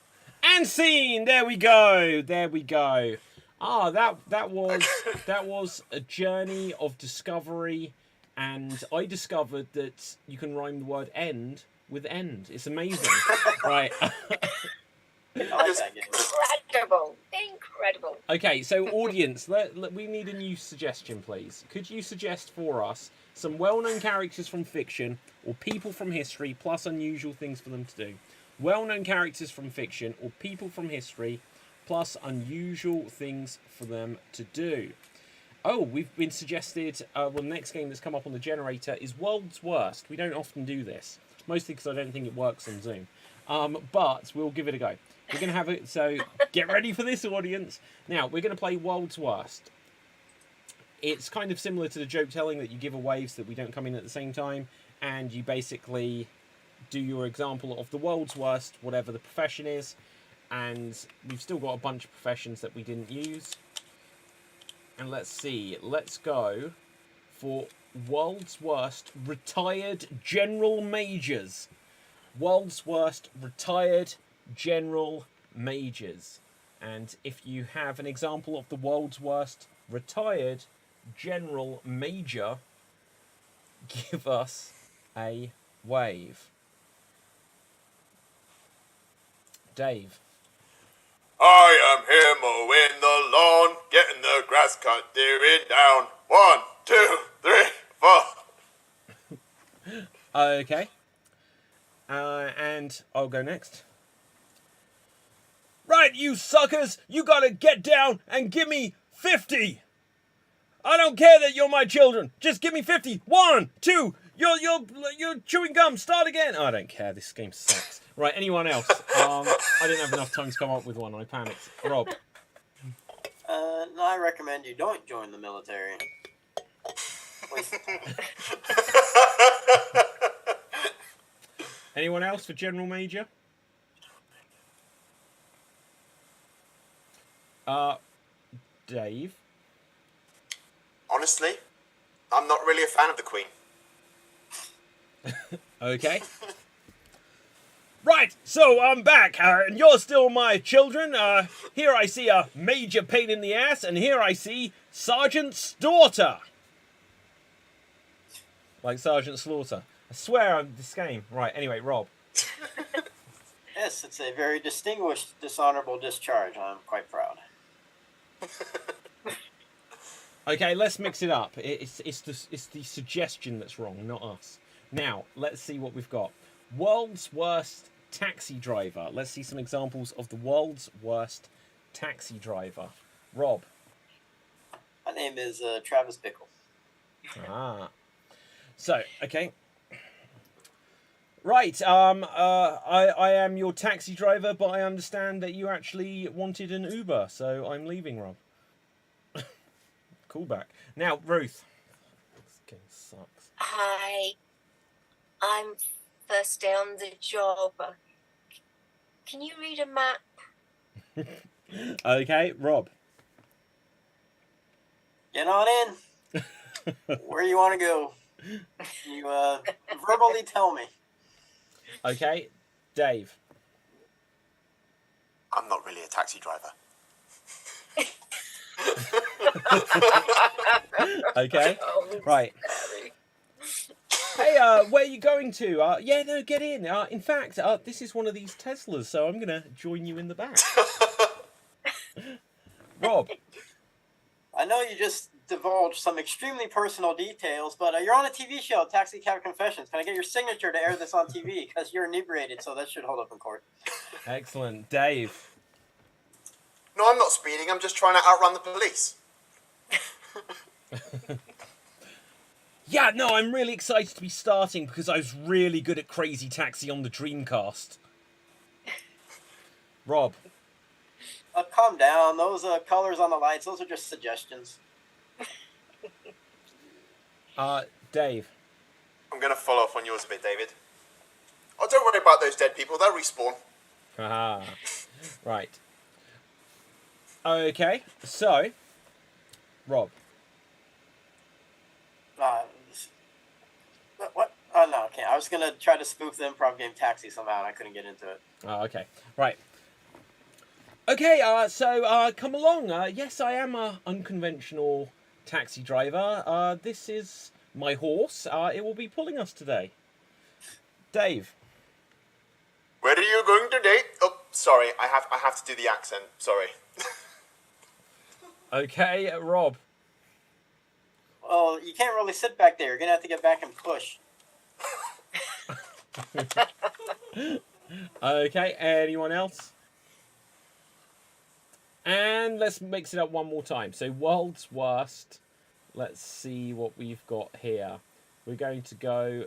And scene. There we go. There we go. Ah, that was a journey of discovery, and I discovered that you can rhyme the word end with end. It's amazing. Right. I like that game. Incredible. Okay, so audience, we need a new suggestion, please. Could you suggest for us some well-known characters from fiction or people from history, plus unusual things for them to do? Well-known characters from fiction or people from history, plus unusual things for them to do. Oh, we've been suggested, the next game that's come up on the generator is World's Worst. We don't often do this, mostly because I don't think it works on Zoom. But we'll give it a go. We're going to have it, so get ready for this, audience. Now, we're going to play World's Worst. It's kind of similar to the joke telling that you give away so that we don't come in at the same time, and you basically do your example of the world's worst, whatever the profession is, and we've still got a bunch of professions that we didn't use. And let's see, let's go for World's Worst Retired General Majors. World's Worst Retired General Majors. And if you have an example of the world's worst retired General Major, give us a wave. Dave. I am here mowing the lawn, getting the grass cut, tearing down. 1, 2, 3, 4. Okay. And I'll go next. Right, you suckers! You gotta get down and give me 50! I don't care that you're my children! Just give me 50! 1, 2, you're chewing gum, start again! I don't care, this game sucks. Right, anyone else? I didn't have enough time to come up with one, I panicked. Rob? No, I recommend you don't join the military. Anyone else for General Major? Dave? Honestly, I'm not really a fan of the Queen. Okay. Right, so I'm back, and you're still my children. Here I see a major pain in the ass, and here I see Sergeant's daughter. Like Sergeant Slaughter. I swear I'm this game. Right, anyway, Rob. Yes, it's a very distinguished, dishonorable discharge. I'm quite proud. Okay, let's mix it up. It's the suggestion that's wrong, not us. Now, let's see what we've got. World's worst taxi driver. Let's see some examples of the world's worst taxi driver. Rob. My name is Travis Bickle. Ah. So, okay. Right, I am your taxi driver, but I understand that you actually wanted an Uber, so I'm leaving, Rob. Cool back. Now, Ruth. This game sucks. Hi. I'm first day on the job. Can you read a map? Okay, Rob. Get on in. Where you want to go? You verbally tell me. Okay, Dave. I'm not really a taxi driver. Okay, right. Hey, where are you going to? Yeah, no, get in. In fact, this is one of these Teslas, so I'm going to join you in the back. Rob. I know you just divulged some extremely personal details, but you're on a TV show, Taxi Cab Confessions. Can I get your signature to air this on TV? Because you're inebriated, so that should hold up in court. Excellent. Dave. No, I'm not speeding. I'm just trying to outrun the police. Yeah, no, I'm really excited to be starting because I was really good at Crazy Taxi on the Dreamcast. Rob. Calm down. Those colors on the lights, those are just suggestions. Dave. I'm going to follow up on yours a bit, David. Oh, don't worry about those dead people. They'll respawn. Haha. Right. Okay, so, Rob. What? Oh, no, okay. I was going to try to spoof the improv game Taxi somehow, and I couldn't get into it. Oh, okay. Right. Okay, so come along. Yes, I am a unconventional taxi driver. This is my horse. It will be pulling us today. Dave. Where are you going today? Oh, sorry. I have to do the accent. Sorry. Okay, Rob. Well, you can't really sit back there. You're going to have to get back and push. Okay, anyone else? And let's mix it up one more time. So, world's worst. Let's see what we've got here. We're going to go...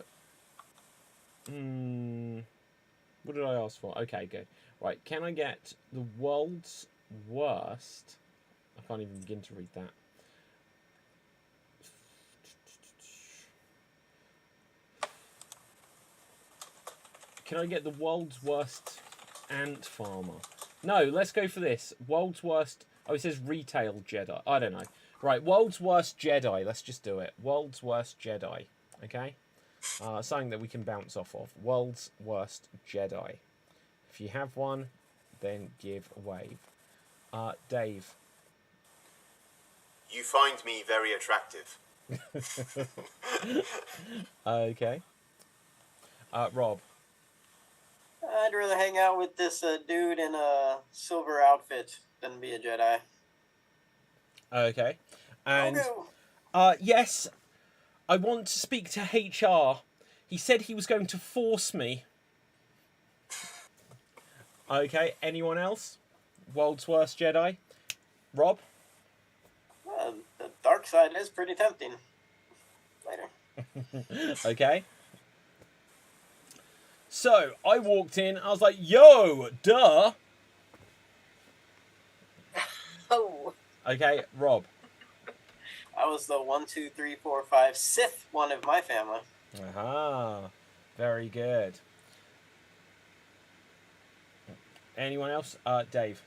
what did I ask for? Okay, good. Right, can I get the world's worst? I can't even begin to read that. Can I get the world's worst ant farmer? No, let's go for this. World's worst... Oh, it says retail Jedi. I don't know. Right, world's worst Jedi. Let's just do it. World's worst Jedi. Okay? Something that we can bounce off of. World's worst Jedi. If you have one, then give a wave. Dave. You find me very attractive. Okay. Rob. I'd rather hang out with this dude in a silver outfit than be a Jedi. Okay. And Okay. yes, I want to speak to HR. He said he was going to force me. Okay, anyone else? World's worst Jedi? Rob? The dark side is pretty tempting. Later. Okay. So, I walked in, I was like, yo, duh! Oh. Okay, Rob. I was the 1, 2, 3, 4, 5 Sith one of my family. Aha. Very good. Anyone else? Dave.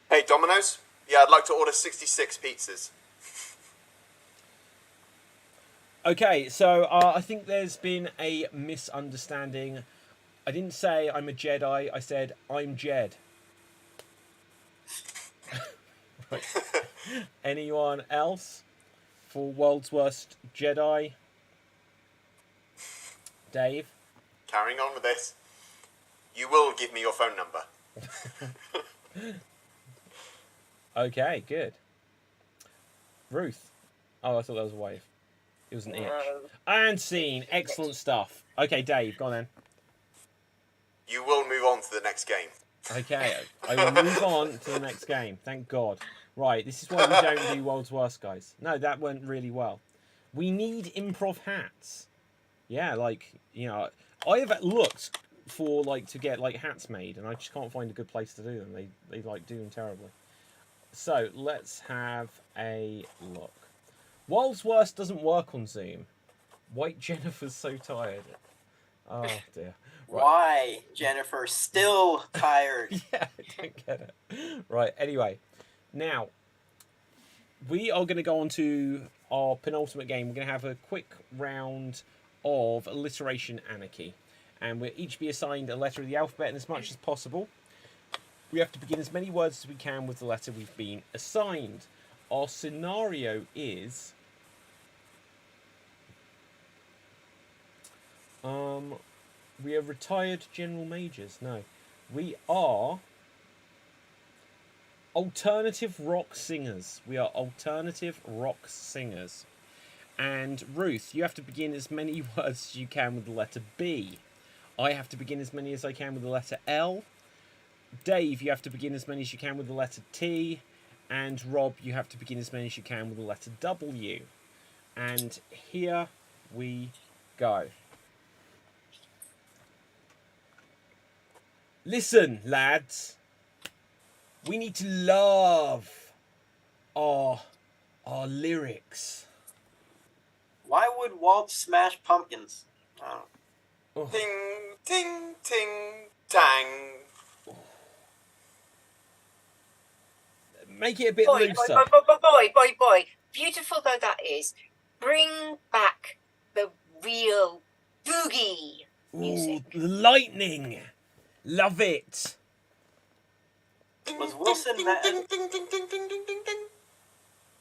Hey, Domino's? Yeah, I'd like to order 66 pizzas. Okay, so I think there's been a misunderstanding. I didn't say I'm a Jedi, I said I'm Jed. Right. Anyone else for world's worst Jedi? Dave? Carrying on with this. You will give me your phone number. Okay, good. Ruth. Oh, I thought that was a wave. It was an itch. And scene. Excellent stuff. Okay, Dave, go on then. You will move on to the next game. Okay, I will move on to the next game. Thank God. Right, this is why we don't do World's Worst, guys. No, that went really well. We need improv hats. Yeah, like, you know, I have looked for, like, to get, like, hats made, and I just can't find a good place to do them. They like, do them terribly. So, let's have a look. World's Worst doesn't work on Zoom. White Jennifer's so tired. Oh, dear. Right. Why, Jennifer? Still tired. Yeah, I don't get it. Right, anyway. Now, we are going to go on to our penultimate game. We're going to have a quick round of alliteration anarchy. And we'll each be assigned a letter of the alphabet, and as much as possible, we have to begin as many words as we can with the letter we've been assigned. Our scenario is... we are retired general majors. No. We are alternative rock singers. We are alternative rock singers. And Ruth, you have to begin as many words as you can with the letter B. I have to begin as many as I can with the letter L. Dave, you have to begin as many as you can with the letter T. And Rob, you have to begin as many as you can with the letter W. And here we go. Listen, lads. We need to love our lyrics. Why would Walt smash pumpkins? Oh. Ting, ting, ting, tang. Make it a bit Boy, looser. boy. Beautiful though that is, bring back the real boogie music. Ooh, the lightning. Love it. Was Wilson mad?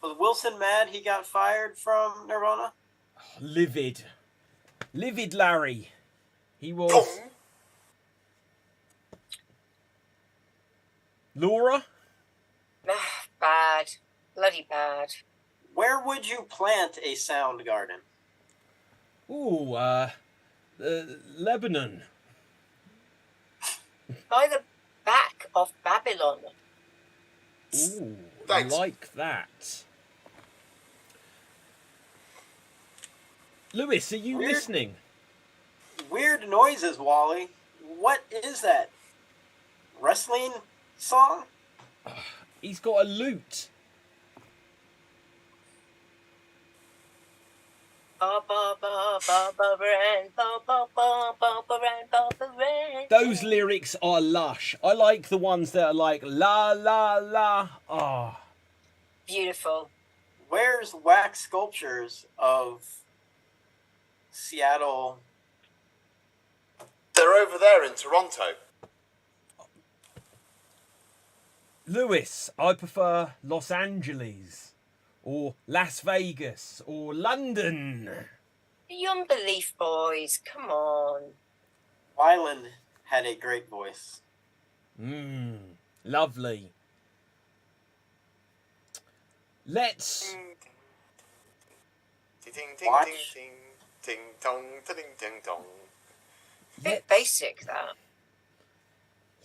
Was Wilson mad he got fired from Nirvana? Livid. Livid Larry. He was. Boom. Laura? Bad. Bloody bad. Where would you plant a sound garden? Ooh, Lebanon. By the back of Babylon. Ooh, Thanks. like that. Lewis, are you listening? Weird noises, Wally. What is that? Wrestling song? He's got a lute. Those lyrics are lush. I like the ones that are like la la la. Ah. Beautiful. Where's wax sculptures of Seattle? They're over there in Toronto. Lewis, I prefer Los Angeles or Las Vegas or London. Beyond belief, boys. Come on. Wyland had a great voice. Lovely. Let's Ting, ting, ting, Watch. ting, ting, tong, ting, ting, tong. Bit basic, that.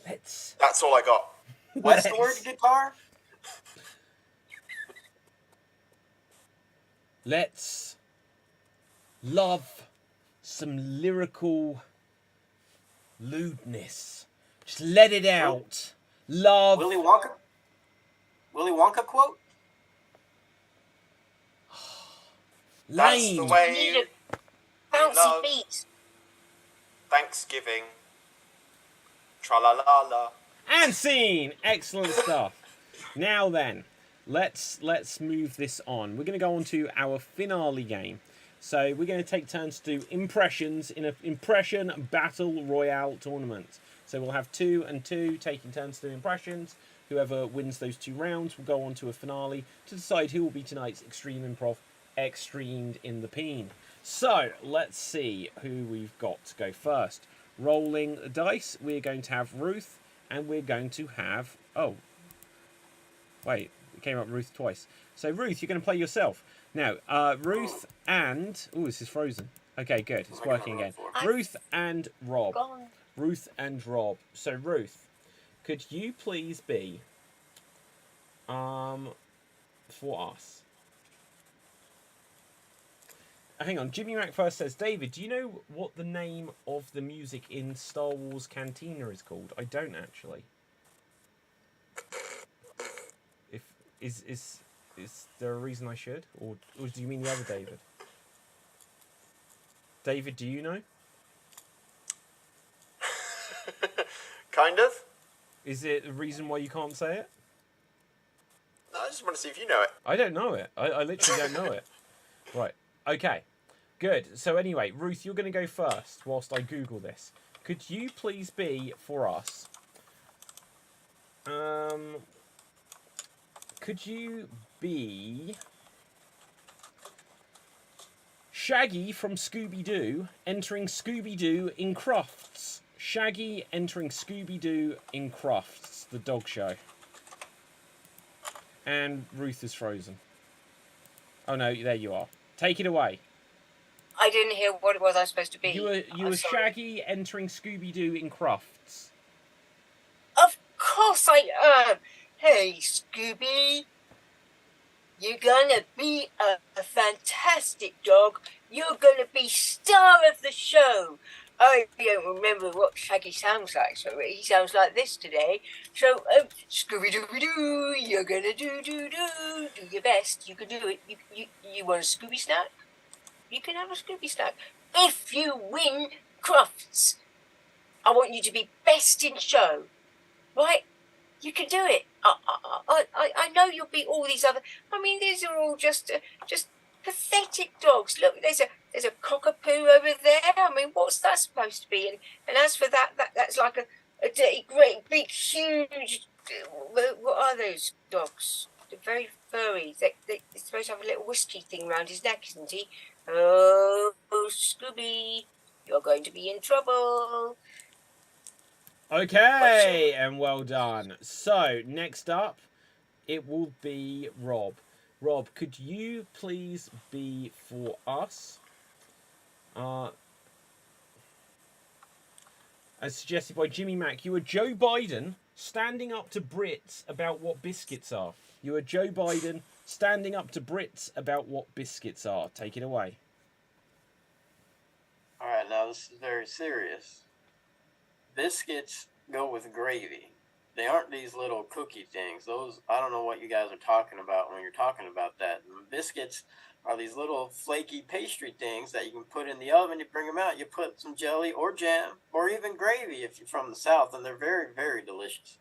let's That's all I got. What's the word guitar? let's love some lyrical lewdness. Just let it out. Love. Willy Wonka? Willy Wonka quote? That's Lame. the You way need a bouncy love. beat. Thanksgiving. Tra-la-la-la. And scene. Excellent stuff. Now then, let's move this on. We're going to go on to our finale game. So we're going to take turns to do impressions in an impression battle royale tournament. So we'll have 2 and 2 taking turns to do impressions. Whoever wins those 2 rounds will go on to a finale to decide who will be tonight's Extreme Improv Xstreamed in the Peen. So let's see who we've got to go first. Rolling the dice, we're going to have Ruth, and we're going to have... Oh. Wait, it came up Ruth twice. So Ruth, you're going to play yourself. Now, Ruth and... Oh, this is frozen. Okay, good. It's working again. Ruth and Rob. Gone. Ruth and Rob. So Ruth, could you please be for us? Hang on, Jimmy Mac first says, David, do you know what the name of the music in Star Wars Cantina is called? I don't actually. If is there a reason I should, or do you mean the other David? David, do you know? Kind of. Is it a reason why you can't say it? No, I just want to see if you know it. I don't know it. I literally don't know it. Right. Okay. Good. So anyway, Ruth, you're going to go first whilst I Google this. Could you please be for us? Could you be Shaggy from Scooby-Doo entering Scooby-Doo in Crufts? Shaggy entering Scooby-Doo in Crufts, the dog show. And Ruth is frozen. Oh no, there you are. Take it away. I didn't hear what it was I was supposed to be. You were I'm sorry. Shaggy entering Scooby-Doo in Crufts. Of course I am. Hey, Scooby. You're gonna be a fantastic dog. You're gonna be star of the show. I don't remember what Shaggy sounds like, so he sounds like this today. So, Scooby-Dooby-Doo, you're gonna do your best. You can do it. You want a Scooby snack? You can have a Scooby snack. If you win Crufts, I want you to be best in show, right? You can do it. I know you'll beat all these other. I mean, these are all just pathetic dogs. Look, there's a cockapoo over there. I mean, what's that supposed to be? And as for that's like a dirty, great, big, huge. What are those dogs? They're very furry. They're supposed to have a little whiskey thing around his neck, isn't he? Oh, Scooby, you're going to be in trouble. Okay, and well done. So, next up, it will be Rob. Rob, could you please be for us? As suggested by Jimmy Mack, you are Joe Biden standing up to Brits about what biscuits are. You are Joe Biden standing up to Brits about what biscuits are. Take it away. All right, now this is very serious. Biscuits go with gravy. They aren't these little cookie things. Those, I don't know what you guys are talking about when you're talking about that. Biscuits are these little flaky pastry things that you can put in the oven. You bring them out, you put some jelly or jam or even gravy if you're from the South, and they're very, very delicious.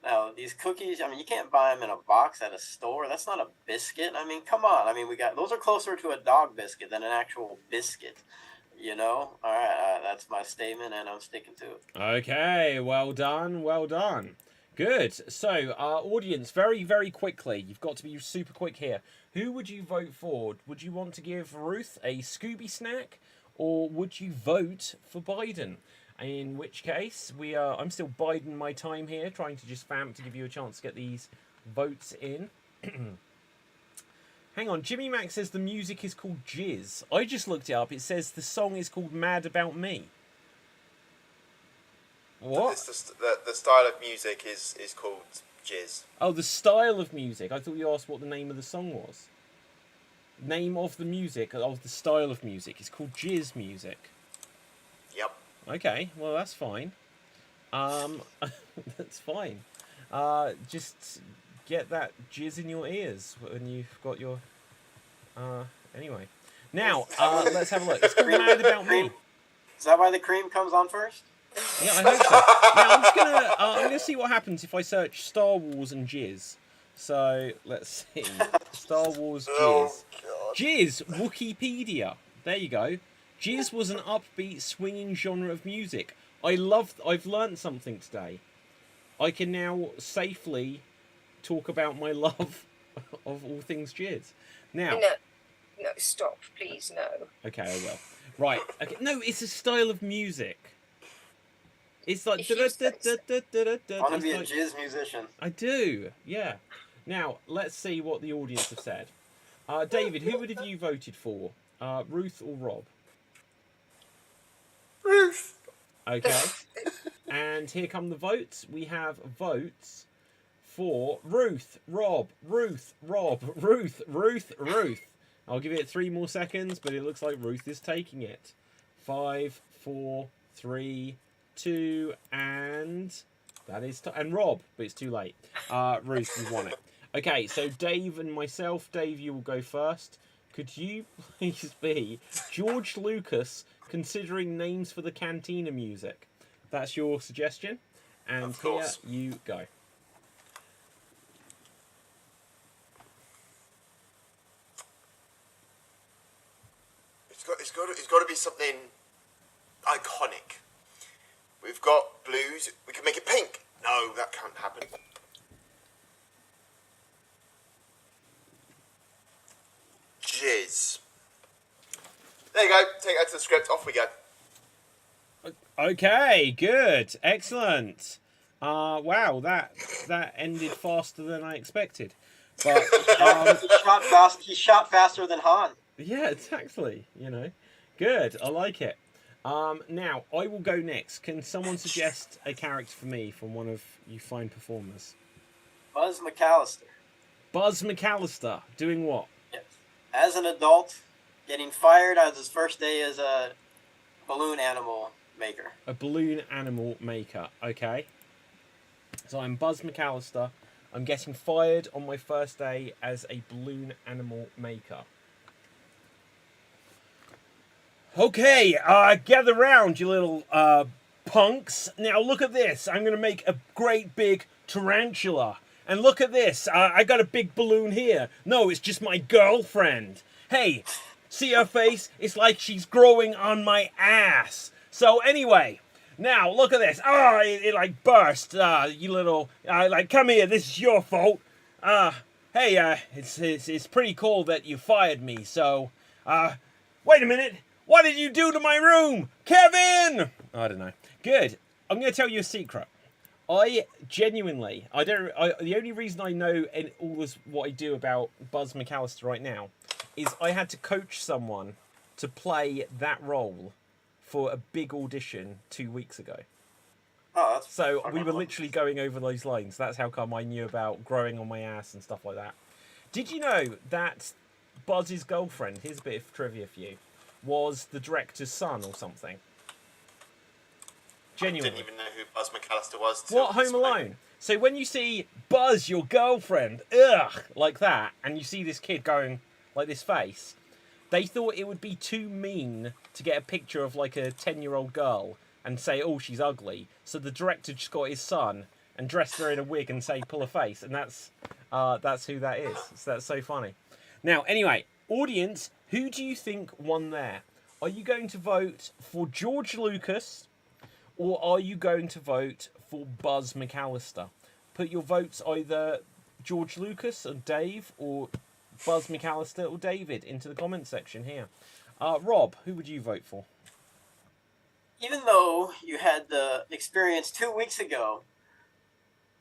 Now, these cookies, I mean, you can't buy them in a box at a store. That's not a biscuit. I mean, come on. I mean, those are closer to a dog biscuit than an actual biscuit. You know? All right, that's my statement, and I'm sticking to it. Okay, well done, well done. Good. So, our audience, very, very quickly, you've got to be super quick here. Who would you vote for? Would you want to give Ruth a Scooby snack, or would you vote for Biden? In which case, I'm still biding my time here, trying to just vamp to give you a chance to get these votes in. Hang on, Jimmy Mack says the music is called Jizz. I just looked it up. It says the song is called Mad About Me. What? The style of music is called Jizz. Oh, the style of music. I thought you asked what the name of the song was. Name of the music, of the style of music. It's called Jizz music. Yep. Okay, well, that's fine. That's fine. Just get that jizz in your ears when you've got your... Anyway. Now, let's have a look. It's called Mad About Me. Is that why the cream comes on first? Yeah, I hope so. Now, I'm gonna see what happens if I search Star Wars and jizz. So, let's see. Star Wars jizz. Oh, God. Jizz, Wikipedia. There you go. Jizz was an upbeat, swinging genre of music. I've learned something today. I can now safely talk about my love of all things jizz. Now... No, stop, please, no. Okay, I will. Right. Okay. No, it's a style of music. It's like... I want to be a jizz musician. I do, yeah. Now, let's see what the audience have said. David, who would have you voted for? Ruth or Rob? Ruth. Okay. And here come the votes. We have votes for Ruth, Rob, Ruth, Rob, Ruth, Ruth, Ruth. I'll give it 3 more seconds, but it looks like Ruth is taking it. 5, 4, 3, 2, and that is... and Rob, but it's too late. Ruth, you won it. Okay, so Dave and myself. Dave, you will go first. Could you please be George Lucas considering names for the Cantina music? That's your suggestion. And here you go. It's got to be something iconic. We've got blues. We can make it pink. No, that can't happen. Jizz. There you go. Take that to the script. Off we go. Okay, good, excellent. Wow, that ended faster than I expected. But he shot faster than Han. yeah, exactly. You know, good. I like it. Now, I will go next. Can someone suggest a character for me from one of you fine performers? Buzz McAllister. Buzz McAllister. Doing what? Yes. As an adult, getting fired on his first day as a balloon animal maker. A balloon animal maker. Okay. So I'm Buzz McAllister. I'm getting fired on my first day as a balloon animal maker. Okay, gather round, you little punks. Now look at this. I'm going to make a great big tarantula. And look at this. I got a big balloon here. No, it's just my girlfriend. Hey, see her face? It's like she's growing on my ass. So anyway, now look at this. Oh, it like burst. You little, like, come here. This is your fault. Hey, it's pretty cool that you fired me. So, wait a minute. What did you do to my room? Kevin! I don't know. Good. I'm going to tell you a secret. I genuinely, the only reason I know all this, what I do about Buzz McAllister right now is I had to coach someone to play that role for a big audition 2 weeks ago. Oh, that's So we were literally going over those lines. That's how come I knew about growing on my ass and stuff like that. Did you know that Buzz's girlfriend, here's a bit of trivia for you, was the director's son or something? Genuinely. I didn't even know who Buzz McAllister was. till What, this Home point. Alone? So when you see Buzz, your girlfriend, ugh, like that, and you see this kid going like this face, they thought it would be too mean to get a picture of like a 10-year-old girl and say, oh, she's ugly. So the director just got his son and dressed her in a wig and say, pull a face. And that's who that is. So that's so funny. Now, anyway, audience, who do you think won there? Are you going to vote for George Lucas, or are you going to vote for Buzz McAllister? Put your votes either George Lucas or Dave, or Buzz McAllister or David into the comment section here. Rob, who would you vote for? Even though you had the experience 2 weeks ago,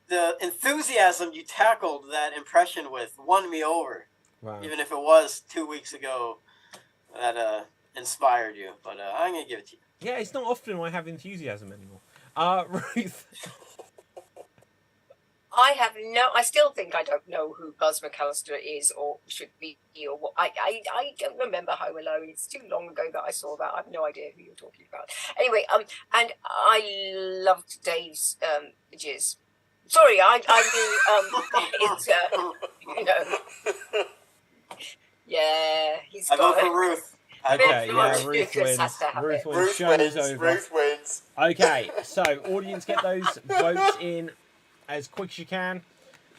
the enthusiasm you tackled that impression with won me over. Wow. Even if it was 2 weeks ago that inspired you. But I'm going to give it to you. Yeah, it's not often I have enthusiasm anymore. Ruth. I still think I don't know who Buzz McAllister is or should be, or what. I don't remember Home Alone. It's too long ago that I saw that. I have no idea who you're talking about. Anyway, and I loved Dave's jizz. Sorry, I mean, it's, you know, yeah, he's I vote got for Ruth. Okay, George yeah, Ruth Lucas wins. has to have Ruth it. wins. Ruth Show is wins. over. Ruth wins. Okay, so audience, get those votes in as quick as you can.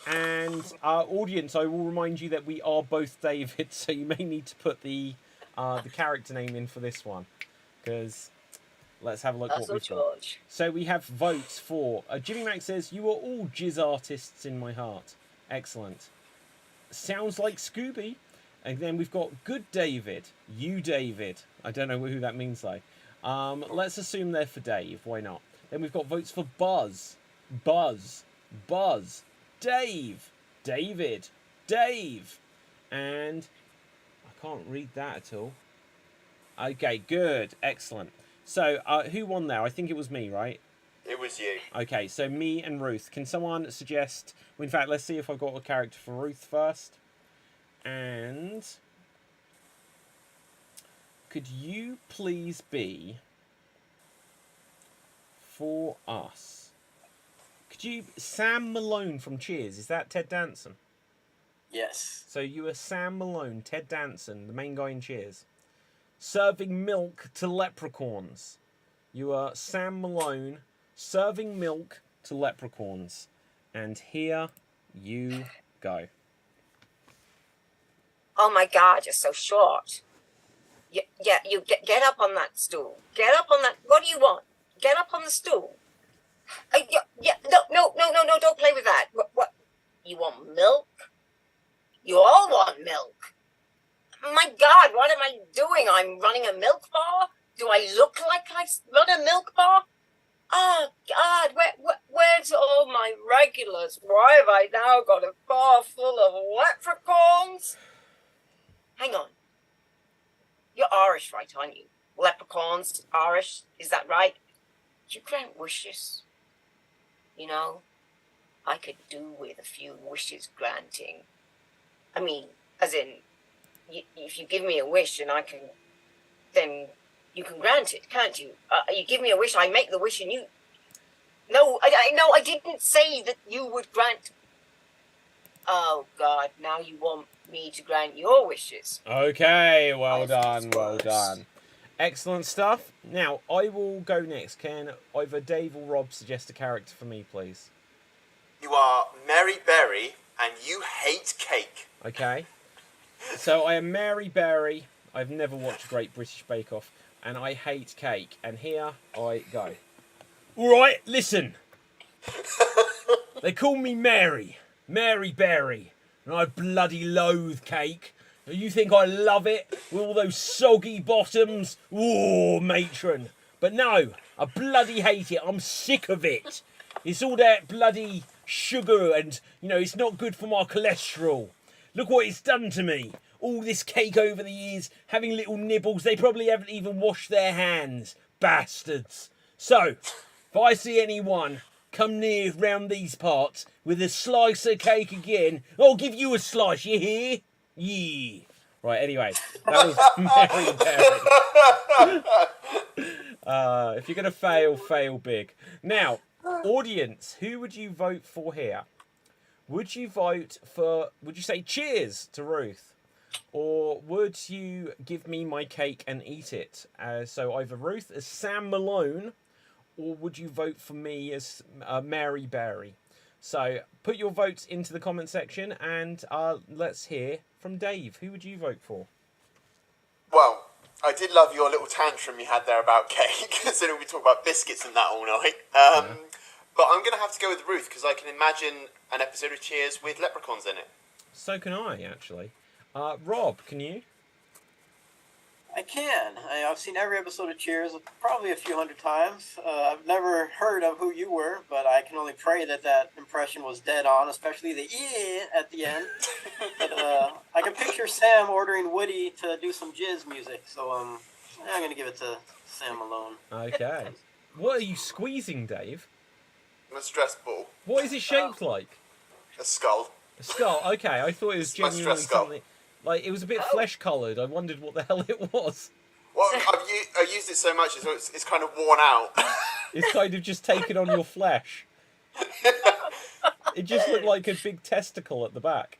And audience, I will remind you that we are both David, so you may need to put the character name in for this one, because let's have a look That's what we've got. George. So we have votes for Jimmy Mac says, you are all jizz artists in my heart. Excellent. Sounds like Scooby. And then we've got Good David, you David. I don't know who that means though. Let's assume they're for Dave. Why not? Then we've got votes for Buzz, Buzz, Buzz, Dave, David, Dave, and I can't read that at all. Okay, good, excellent. So who won there? I think it was me, right? It was you. Okay, so me and Ruth. Can someone suggest? Well, in fact, let's see if I've got a character for Ruth first. And could you please be for us? Could you Sam Malone from Cheers? Is that Ted Danson? Yes. So you are Sam Malone, Ted Danson, the main guy in Cheers, serving milk to leprechauns. You are Sam Malone serving milk to leprechauns, and here you go. Oh my God, you're so short. You get up on that stool. Get up on that. What do you want? Get up on the stool. No, don't play with that. What? You want milk? You all want milk. My God, what am I doing? I'm running a milk bar? Do I look like I run a milk bar? Oh God, where's all my regulars? Why have I now got a bar full of leprechauns? Hang on. You're Irish, right, aren't you? leprechauns, Irish. Is that right? You grant wishes. You know, I could do with a few wishes granting. I mean, as in, if you give me a wish and I can, then you can grant it, can't you? You give me a wish, I make the wish, and you. No, I didn't say that you would grant. Oh God! Now you want me to grant your wishes. Okay, well done. Excellent stuff. Now, I will go next. Can either Dave or Rob suggest a character for me, please? You are Mary Berry, and you hate cake. Okay. So, I am Mary Berry. I've never watched Great British Bake Off, and I hate cake. And here I go. Alright, listen. They call me Mary Berry, and I bloody loathe cake. You think I love it with all those soggy bottoms? Ooh, matron. But no, I bloody hate it. I'm sick of it. It's all that bloody sugar and, it's not good for my cholesterol. Look what it's done to me. All this cake over the years, having little nibbles. They probably haven't even washed their hands. Bastards. So, if I see anyone come near round these parts with a slice of cake again, I'll give you a slice, you hear? Yeah. Right, anyway, that was Mary Berry. If you're going to fail big. Now, audience, who would you vote for here? Would you say cheers to Ruth? Or would you give me my cake and eat it? So either Ruth as Sam Malone, or would you vote for me as Mary Berry? So put your votes into the comment section, and let's hear from Dave. Who would you vote for? Well, I did love your little tantrum you had there about cake, considering we talk about biscuits and that all night. But I'm going to have to go with Ruth, because I can imagine an episode of Cheers with leprechauns in it. So can I, actually. Rob, can you? I can. I've seen every episode of Cheers probably a few hundred times. I've never heard of who you were, but I can only pray that impression was dead on, especially the "yeah" at the end. But I can picture Sam ordering Woody to do some jizz music, so I'm going to give it to Sam Malone. Okay. What are you squeezing, Dave? A stress ball. What is it shaped like? A skull. A skull. Okay, I thought it was My genuinely stress skull. something. Like, it was a bit flesh-coloured. I wondered what the hell it was. Well, I've used it so much, so it's kind of worn out. It's kind of just taken on your flesh. It just looked like a big testicle at the back.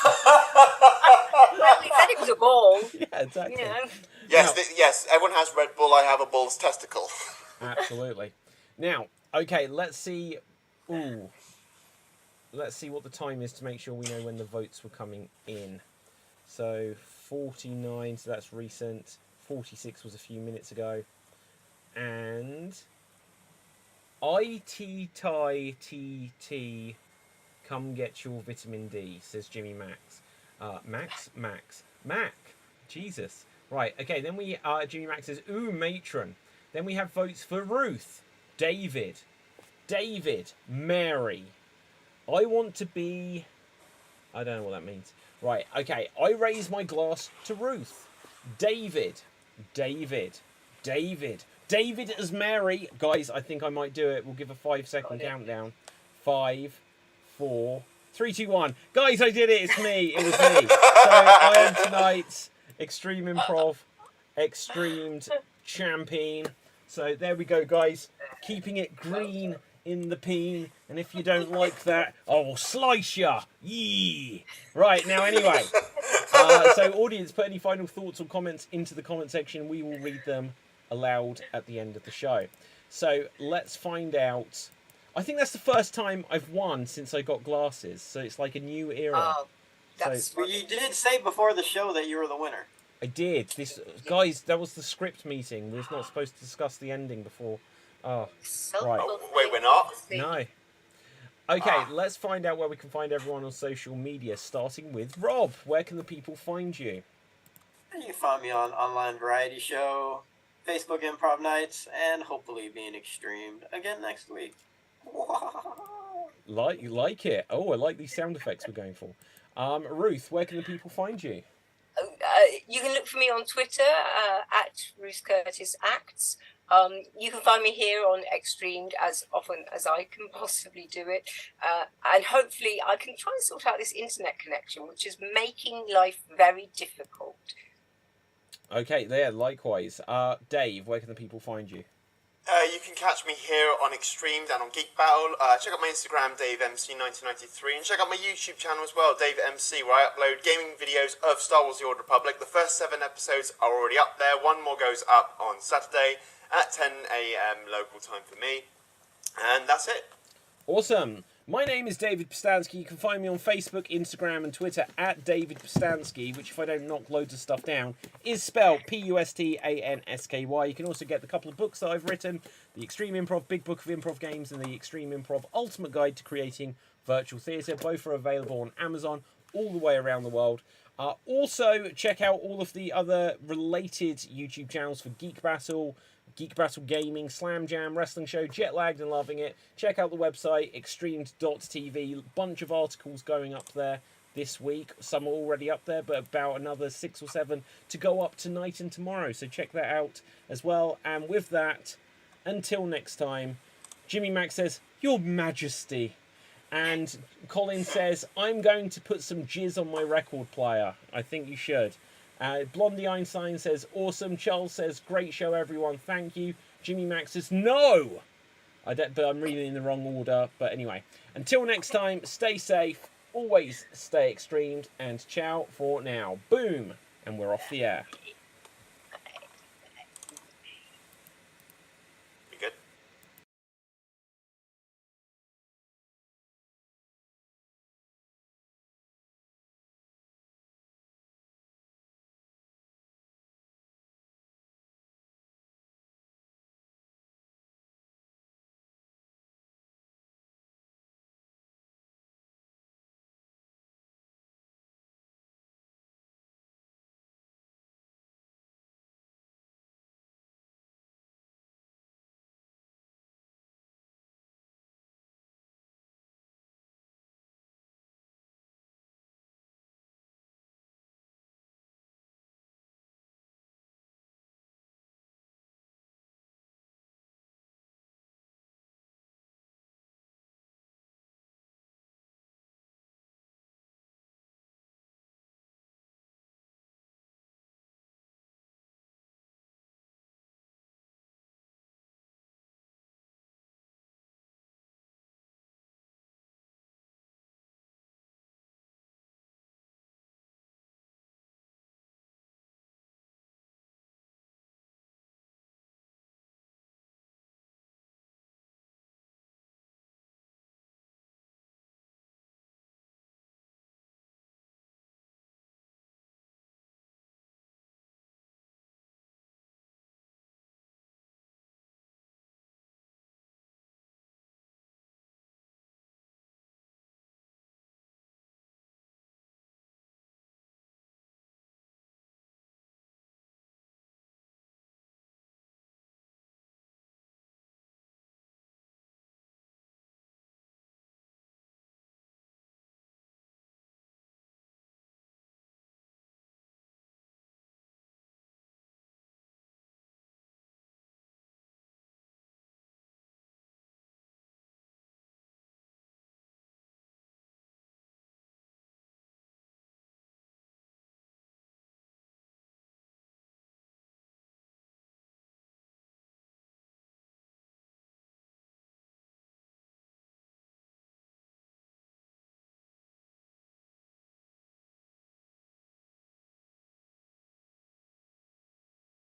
Well, he said it was a ball. Yeah, exactly. Yes, everyone has Red Bull. I have a bull's testicle. Absolutely. Now, okay, let's see. Ooh. Let's see what the time is to make sure we know when the votes were coming in. So 49, so that's recent. 46 was a few minutes ago. And ITTT, come get your vitamin D, says Jimmy Max. Mac. Jesus. Right, okay, then we Jimmy Max says, ooh, matron. Then we have votes for Ruth, David, Mary. I want to be... I don't know what that means. Right, okay. I raise my glass to Ruth. David as Mary. Guys, I think I might do it. We'll give a 5-second countdown. 5, 4, 3, 2, 1. Guys, I did it. It's me. It was me. So I am tonight's Extreme Improv Xstreamed champion. So there we go, guys. Keeping it green in the peen, and if you don't like that, I will slice ya. Yee. Right, now anyway. So audience, put any final thoughts or comments into the comment section. We will read them aloud at the end of the show. So let's find out. I think that's the first time I've won since I got glasses, so it's like a new era. Well, you did say before the show that you were the winner. I did. Guys, that was the script meeting. We're not supposed to discuss the ending before. Oh, right. Wait, we're not? No. Okay, let's find out where we can find everyone on social media, starting with Rob. Where can the people find you? You can find me on Online Variety Show, Facebook Improv Nights, and hopefully being Extremed again next week. Like it. Oh, I like these sound effects we're going for. Ruth, where can the people find you? You can look for me on Twitter at Ruth Curtis Acts. You can find me here on Xstreamed as often as I can possibly do it. And hopefully I can try and sort out this internet connection, which is making life very difficult. Okay, there, likewise. Dave, where can the people find you? You can catch me here on Xstreamed and on Geek Battle. Check out my Instagram, DaveMC1993, and check out my YouTube channel as well, DaveMC, where I upload gaming videos of Star Wars The Old Republic. The first 7 episodes are already up there. One more goes up on Saturday at 10 a.m. local time for me. And that's it. Awesome. My name is David Postansky. You can find me on Facebook, Instagram, and Twitter at David Postansky, which, if I don't knock loads of stuff down, is spelled Pustansky. You can also get the couple of books that I've written, the Extreme Improv Big Book of Improv Games and the Extreme Improv Ultimate Guide to Creating Virtual Theatre. Both are available on Amazon all the way around the world. Also, check out all of the other related YouTube channels for Geek Battle Gaming, Slam Jam, Wrestling Show, Jet Lagged and Loving It. Check out the website, xstreamed.tv. Bunch of articles going up there this week. Some are already up there, but about another 6 or 7 to go up tonight and tomorrow. So check that out as well. And with that, until next time, Jimmy Mac says, Your Majesty. And Colin says, I'm going to put some jizz on my record player. I think you should. Blondie Einstein says, awesome. Charles says, great show, everyone. Thank you. Jimmy Max says, no! But I'm reading in the wrong order. But anyway, until next time, stay safe, always stay extremed, and ciao for now. Boom! And we're off the air.